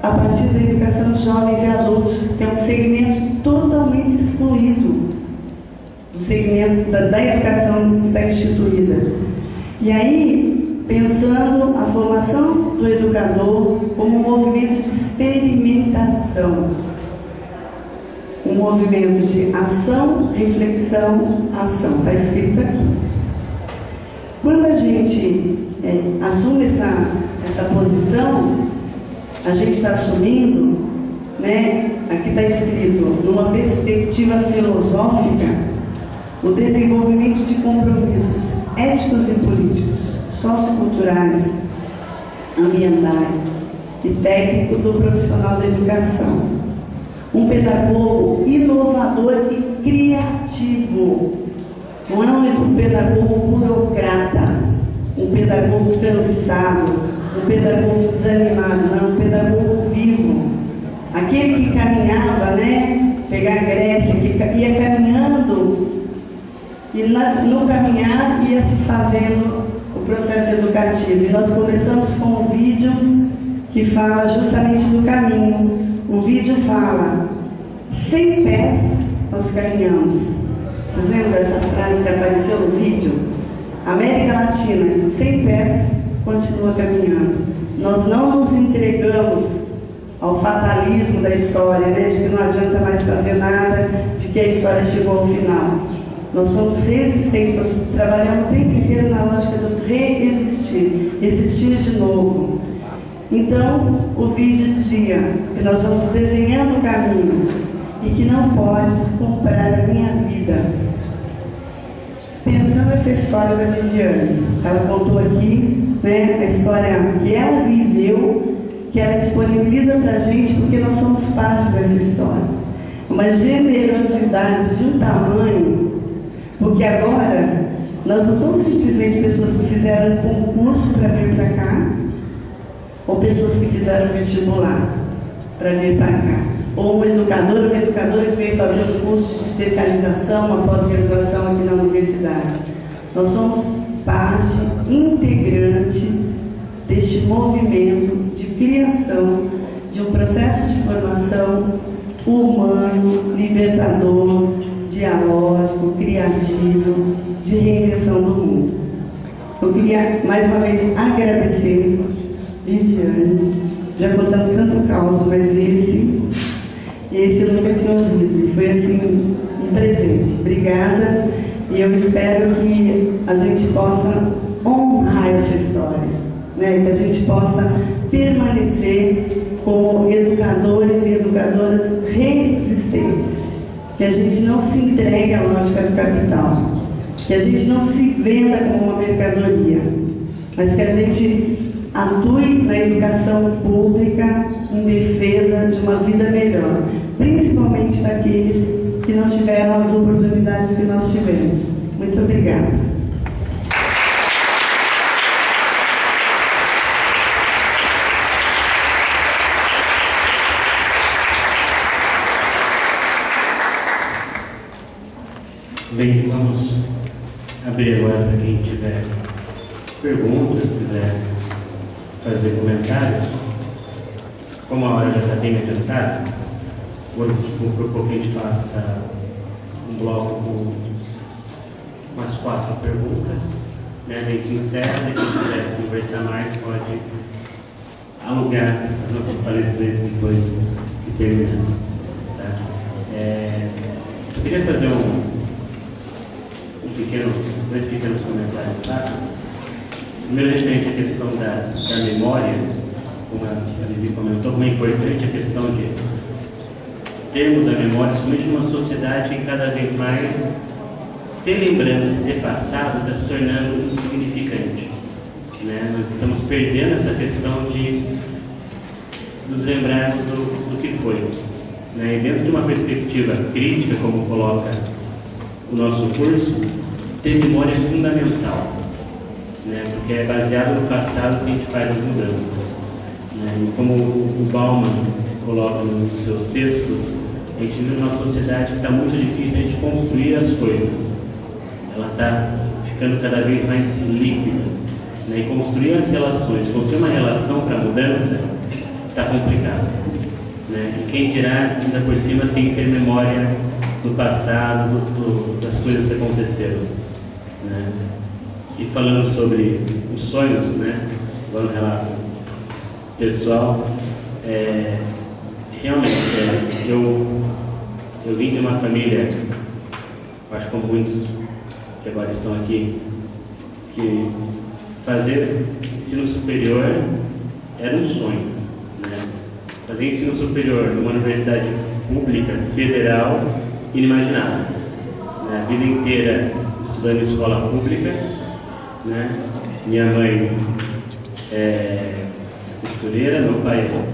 [SPEAKER 4] a partir da educação de jovens e adultos, que é um segmento totalmente excluído do segmento da educação que está instituída. E aí, pensando a formação do educador como um movimento de experimentação, um movimento de ação, reflexão, ação. Está escrito aqui. Quando a gente assume essa posição, a gente está assumindo, né, aqui está escrito, numa perspectiva filosófica, o desenvolvimento de compromissos éticos e políticos, socioculturais, ambientais e técnicos do profissional da educação. Um pedagogo inovador e criativo. Não é um pedagogo burocrata, um pedagogo cansado, um pedagogo desanimado, não, um pedagogo vivo. Aquele que caminhava, né? Pegar a Grécia, que ia caminhando e no caminhar ia se fazendo o processo educativo. E nós começamos com um vídeo que fala justamente do caminho. O vídeo fala: sem pés nós caminhamos. Vocês lembram dessa frase que apareceu no vídeo? América Latina, sem pés, continua caminhando. Nós não nos entregamos ao fatalismo da história, né? De que não adianta mais fazer nada, de que a história chegou ao final. Nós somos resistentes, nós trabalhamos o tempo inteiro na lógica do reexistir, existir de novo. Então, o vídeo dizia que nós vamos desenhando o caminho, e que não podes comprar a minha vida. Pensando nessa história da Viviane, ela contou aqui, né, a história que ela viveu, que ela disponibiliza para a gente, porque nós somos parte dessa história. Uma generosidade de um tamanho, porque agora nós não somos simplesmente pessoas que fizeram um concurso para vir para cá, ou pessoas que fizeram vestibular para vir para cá, ou um educador que veio fazer um curso de especialização, uma pós-graduação aqui na universidade. Nós somos parte integrante deste movimento de criação de um processo de formação humano, libertador, dialógico, criativo, de reinvenção do mundo. Eu queria mais uma vez agradecer, Viviane. Já contamos tanto caos, mas esse eu nunca tinha ouvido. Foi assim um presente. Obrigada. E eu espero que a gente possa honrar essa história, né? Que a gente possa permanecer como educadores e educadoras resistentes. Que a gente não se entregue à lógica do capital. Que a gente não se venda como uma mercadoria, mas que a gente atue na educação pública em defesa de uma vida melhor, principalmente daqueles que não tiveram as oportunidades que nós tivemos. Muito obrigada.
[SPEAKER 1] Bem, vamos abrir agora para quem tiver perguntas, quiser fazer comentários. Como a hora já está bem adiantada, vou propor que a gente faça um bloco com umas 4 perguntas, né? A gente encerra, e quem quiser conversar mais pode alugar os nossos palestrantes depois que terminar. Tá? Eu queria fazer dois pequenos comentários, sabe? Primeiro, referente à questão da memória, como a Vivi comentou, como é importante a questão de termos a memória, principalmente numa sociedade que cada vez mais ter lembrança, ter passado, está se tornando insignificante, né? Nós estamos perdendo essa questão de nos lembrarmos do que foi, né? E dentro de uma perspectiva crítica, como coloca o nosso curso, ter memória é fundamental, né? Porque é baseado no passado que a gente faz as mudanças, né? E como o Bauman coloca nos seus textos, a gente vive numa sociedade que está muito difícil a gente construir as coisas. Ela está ficando cada vez mais líquida, né? E construir as relações, construir uma relação para mudança está complicado, né? E quem dirá ainda por cima sem ter memória do passado, das coisas que aconteceram, né? E falando sobre os sonhos, né? Agora um relato pessoal, realmente eu vim de uma família, acho que como muitos que agora estão aqui, que fazer ensino superior era um sonho, né? Fazer ensino superior numa universidade pública, federal, inimaginável, né? A vida inteira estudando em escola pública, né? Minha mãe é costureira, meu pai é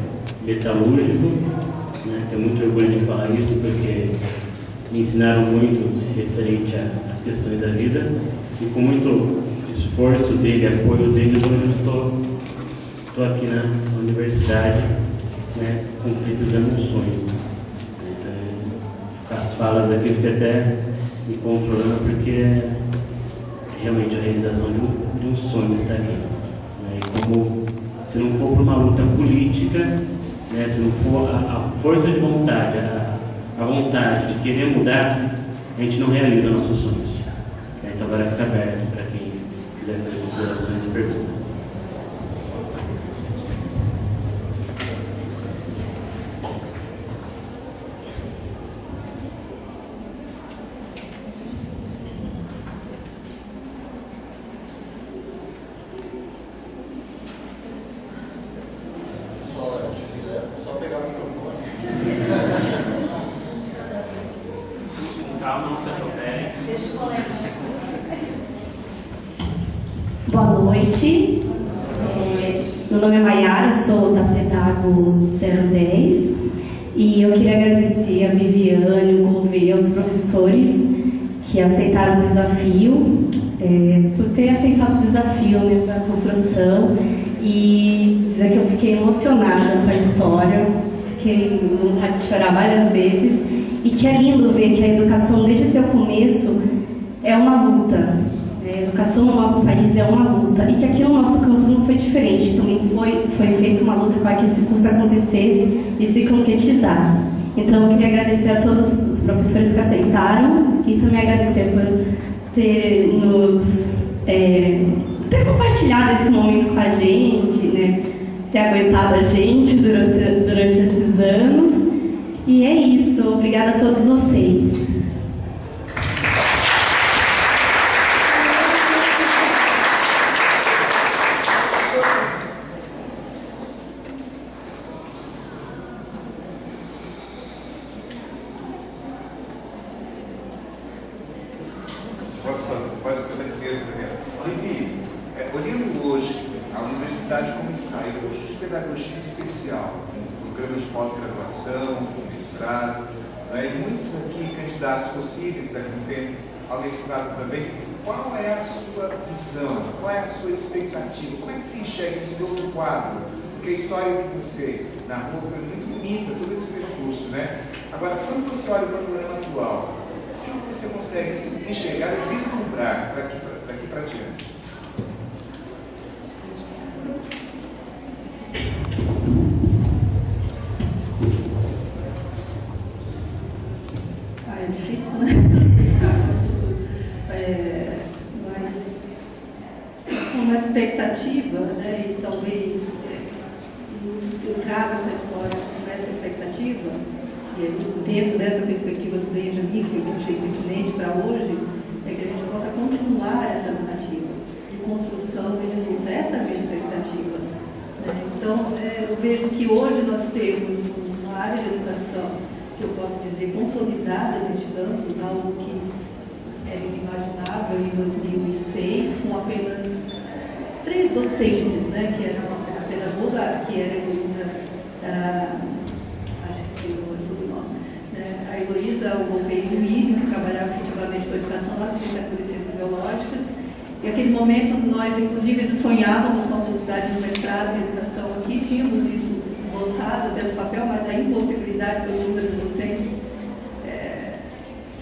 [SPEAKER 1] metalúrgico, né? Tenho muito orgulho de falar isso porque me ensinaram muito referente às questões da vida, e com muito esforço dele, apoio dele, hoje estou aqui na universidade, né? Concretizando um sonho. Então, as falas aqui eu fico até me controlando, porque é realmente a realização de um sonho está aqui, né? E como, se não for por uma luta política, né? Se não for a força de vontade, a vontade de querer mudar, a gente não realiza nossos sonhos. Então agora fica aberto para quem quiser fazer considerações e perguntas. não se atropelem.
[SPEAKER 5] Boa noite. Meu nome é Maiara, sou da Predago 010 e eu queria agradecer a Viviane, o Gouveia, aos professores que aceitaram o desafio, por ter aceitado o desafio, né, da construção, e dizer que eu fiquei emocionada com a história, fiquei com vontade de chorar várias vezes, e que é lindo ver que a educação, desde seu começo, é uma luta. A educação no nosso país é uma luta, e que aqui no nosso campus não foi diferente. Também foi feita uma luta para que esse curso acontecesse e se concretizasse. Então eu queria agradecer a todos os professores que aceitaram e também agradecer por ter compartilhado esse momento com a gente, né? Ter aguentado a gente durante esses anos. E é isso. Obrigada a todos vocês.
[SPEAKER 3] Pode ser da defesa também. Vivi, olhando hoje a universidade como está, e o curso de pedagogia especial, programas de pós-graduação, mestrado, e muitos aqui candidatos possíveis daqui a um tempo ao mestrado também, qual é a sua visão, qual é a sua expectativa, como é que você enxerga esse novo quadro? Porque a história que você narrou foi muito bonita, todo esse percurso, né? Agora, quando você olha para o programa atual, o que você consegue enxergar e vislumbrar daqui para diante?
[SPEAKER 2] É difícil, né? Mas uma expectativa, né? E talvez eu trago essa história com essa expectativa, e dentro dessa perspectiva do Benjamin, que eu achei pertinente para hoje, é que a gente possa continuar essa narrativa de construção de luta. Essa é a minha expectativa. Né? Então, eu vejo que hoje nós temos uma área de educação que eu posso dizer consolidada neste campus, algo que era inimaginável em 2006, com apenas 3 docentes, né, que era a pedagoga, que era a Heloísa, acho que sei o sobrenome, né, a Heloísa, o Gouveia e o William, que trabalhavam efetivamente com a educação lá no Licenciatura em Ciências Biológicas. E naquele momento nós, inclusive, sonhávamos com a possibilidade de mestrado em educação aqui, tínhamos isso esboçado até no papel, mas a impossibilidade pelo número de docentes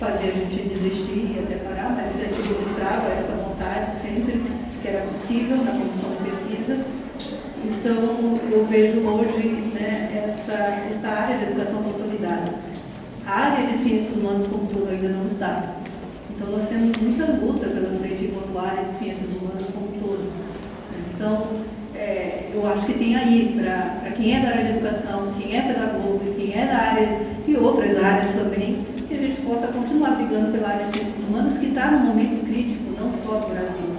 [SPEAKER 2] fazia a gente desistir e até parar, mas a gente registrava essa vontade sempre que era possível na comissão de pesquisa. Então, eu vejo hoje, né, esta área de educação consolidada. A área de ciências humanas como todo ainda não está. Então, nós temos muita luta pela frente enquanto área de ciências humanas como todo. Então, eu acho que tem aí, para quem é da área de educação, quem é pedagogo, quem é da área e outras áreas também, que a gente possa continuar brigando pela área de ciências humanas, que está num momento crítico, não só do Brasil.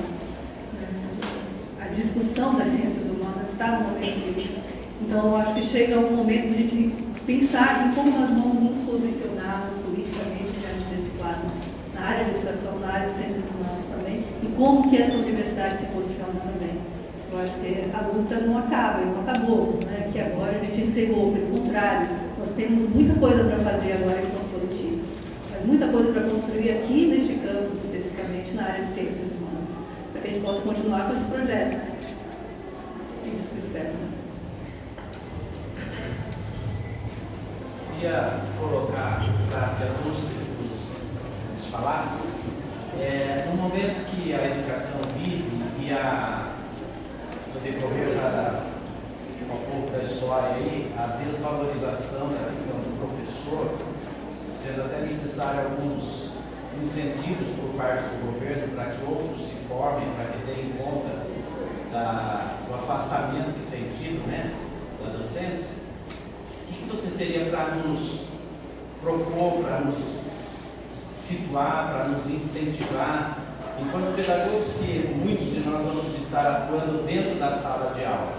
[SPEAKER 2] A discussão das ciências humanas está num momento crítico. Então, eu acho que chega um momento de a gente pensar em como nós vamos nos posicionarmos politicamente diante desse quadro, na área de educação, na área de ciências humanas também, e como que essa universidade se posiciona também. Eu acho que a luta não acaba, não acabou, né? Que agora a gente encerrou, pelo contrário, nós temos muita coisa para fazer agora enquanto coletivo, mas muita coisa para construir aqui neste campus, especificamente na área de ciências humanas, para que a gente possa continuar com esse projeto. É isso que eu espero.
[SPEAKER 6] Queria colocar para que a Lúcia nos falasse, no momento que a educação vive e no decorrer já um pouco da história aí, a desvalorização da questão do professor, sendo até necessário alguns incentivos por parte do governo para que outros se formem, para que tenham conta do afastamento que tem tido, né, da docência. O que você teria para nos propor, para nos situar, para nos incentivar, enquanto pedagogos que muitos de nós vamos estar atuando dentro da sala de aula,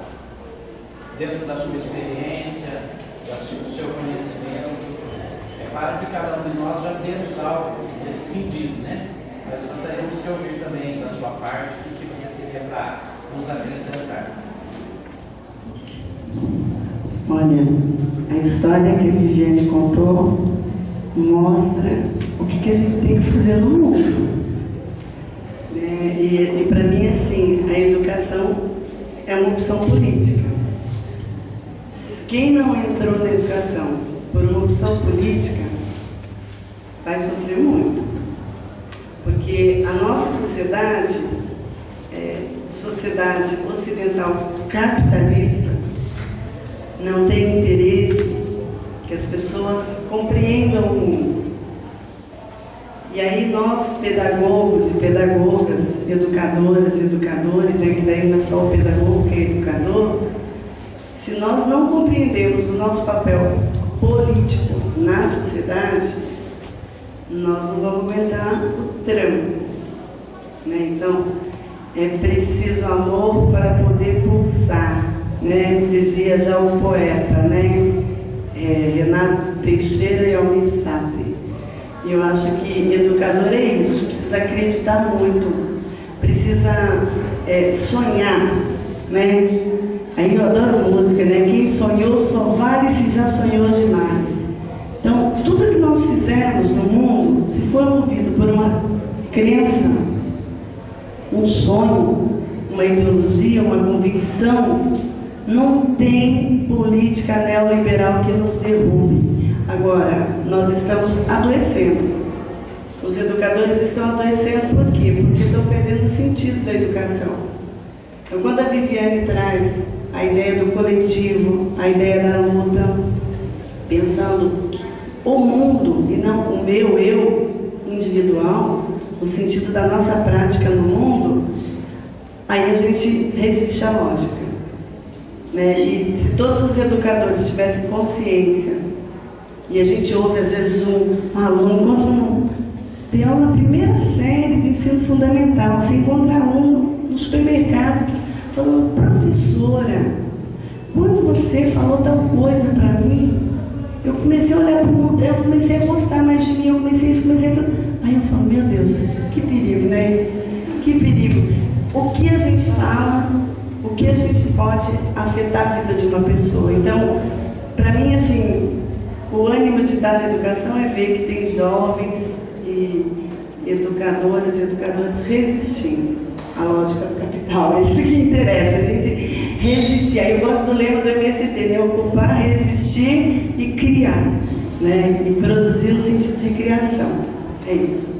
[SPEAKER 6] dentro da sua experiência, do seu conhecimento, claro que cada um de nós já temos algo nesse sentido, né? Mas gostaríamos de ouvir também da sua parte o que você teria para nos acrescentar.
[SPEAKER 4] Olha, a história que a Viviane contou mostra o que a gente tem que fazer no mundo. E para mim, assim, a educação é uma opção política. Quem não entrou na educação por uma opção política vai sofrer muito. Porque a nossa sociedade, sociedade ocidental capitalista, não tem interesse que as pessoas compreendam o mundo. E aí nós, pedagogos e pedagogas, educadoras e educadores, que daí não é só o pedagogo que é educador, se nós não compreendemos o nosso papel político na sociedade, nós não vamos aguentar o tranco, né? Então, é preciso amor para poder pulsar, né? Dizia já o poeta, né? Renato Teixeira e Almir Sater. E eu acho que educador é isso, precisa acreditar muito, precisa sonhar, né? Aí eu adoro música, né? Quem sonhou só vale se já sonhou demais. Então, tudo que nós fizermos no mundo, se for movido por uma crença, um sonho, uma ideologia, uma convicção, não tem política neoliberal que nos derrube. Agora, nós estamos adoecendo. Os educadores estão adoecendo por quê? Porque estão perdendo o sentido da educação. Então, quando a Viviane traz a ideia do coletivo, a ideia da luta, pensando o mundo e não o meu eu individual, o sentido da nossa prática no mundo, aí a gente resiste à lógica, né? E se todos os educadores tivessem consciência, e a gente ouve às vezes um aluno, tem aula na primeira série do ensino fundamental, você encontra aluno no supermercado falando: professora, quando você falou tal coisa para mim, eu comecei a olhar para o mundo, eu comecei a gostar mais de mim, eu comecei isso, comecei aquilo. Aí eu falo: meu Deus, que perigo, né? Que perigo. O que a gente fala, o que a gente pode afetar a vida de uma pessoa. Então, para mim, assim, o ânimo de dar na educação é ver que tem jovens e educadoras e educadores resistindo à lógica do capital. É isso que interessa, a gente resistir. Aí eu gosto do lema do MST, né? Ocupar, resistir e criar, né? E produzir no sentido de criação. É isso.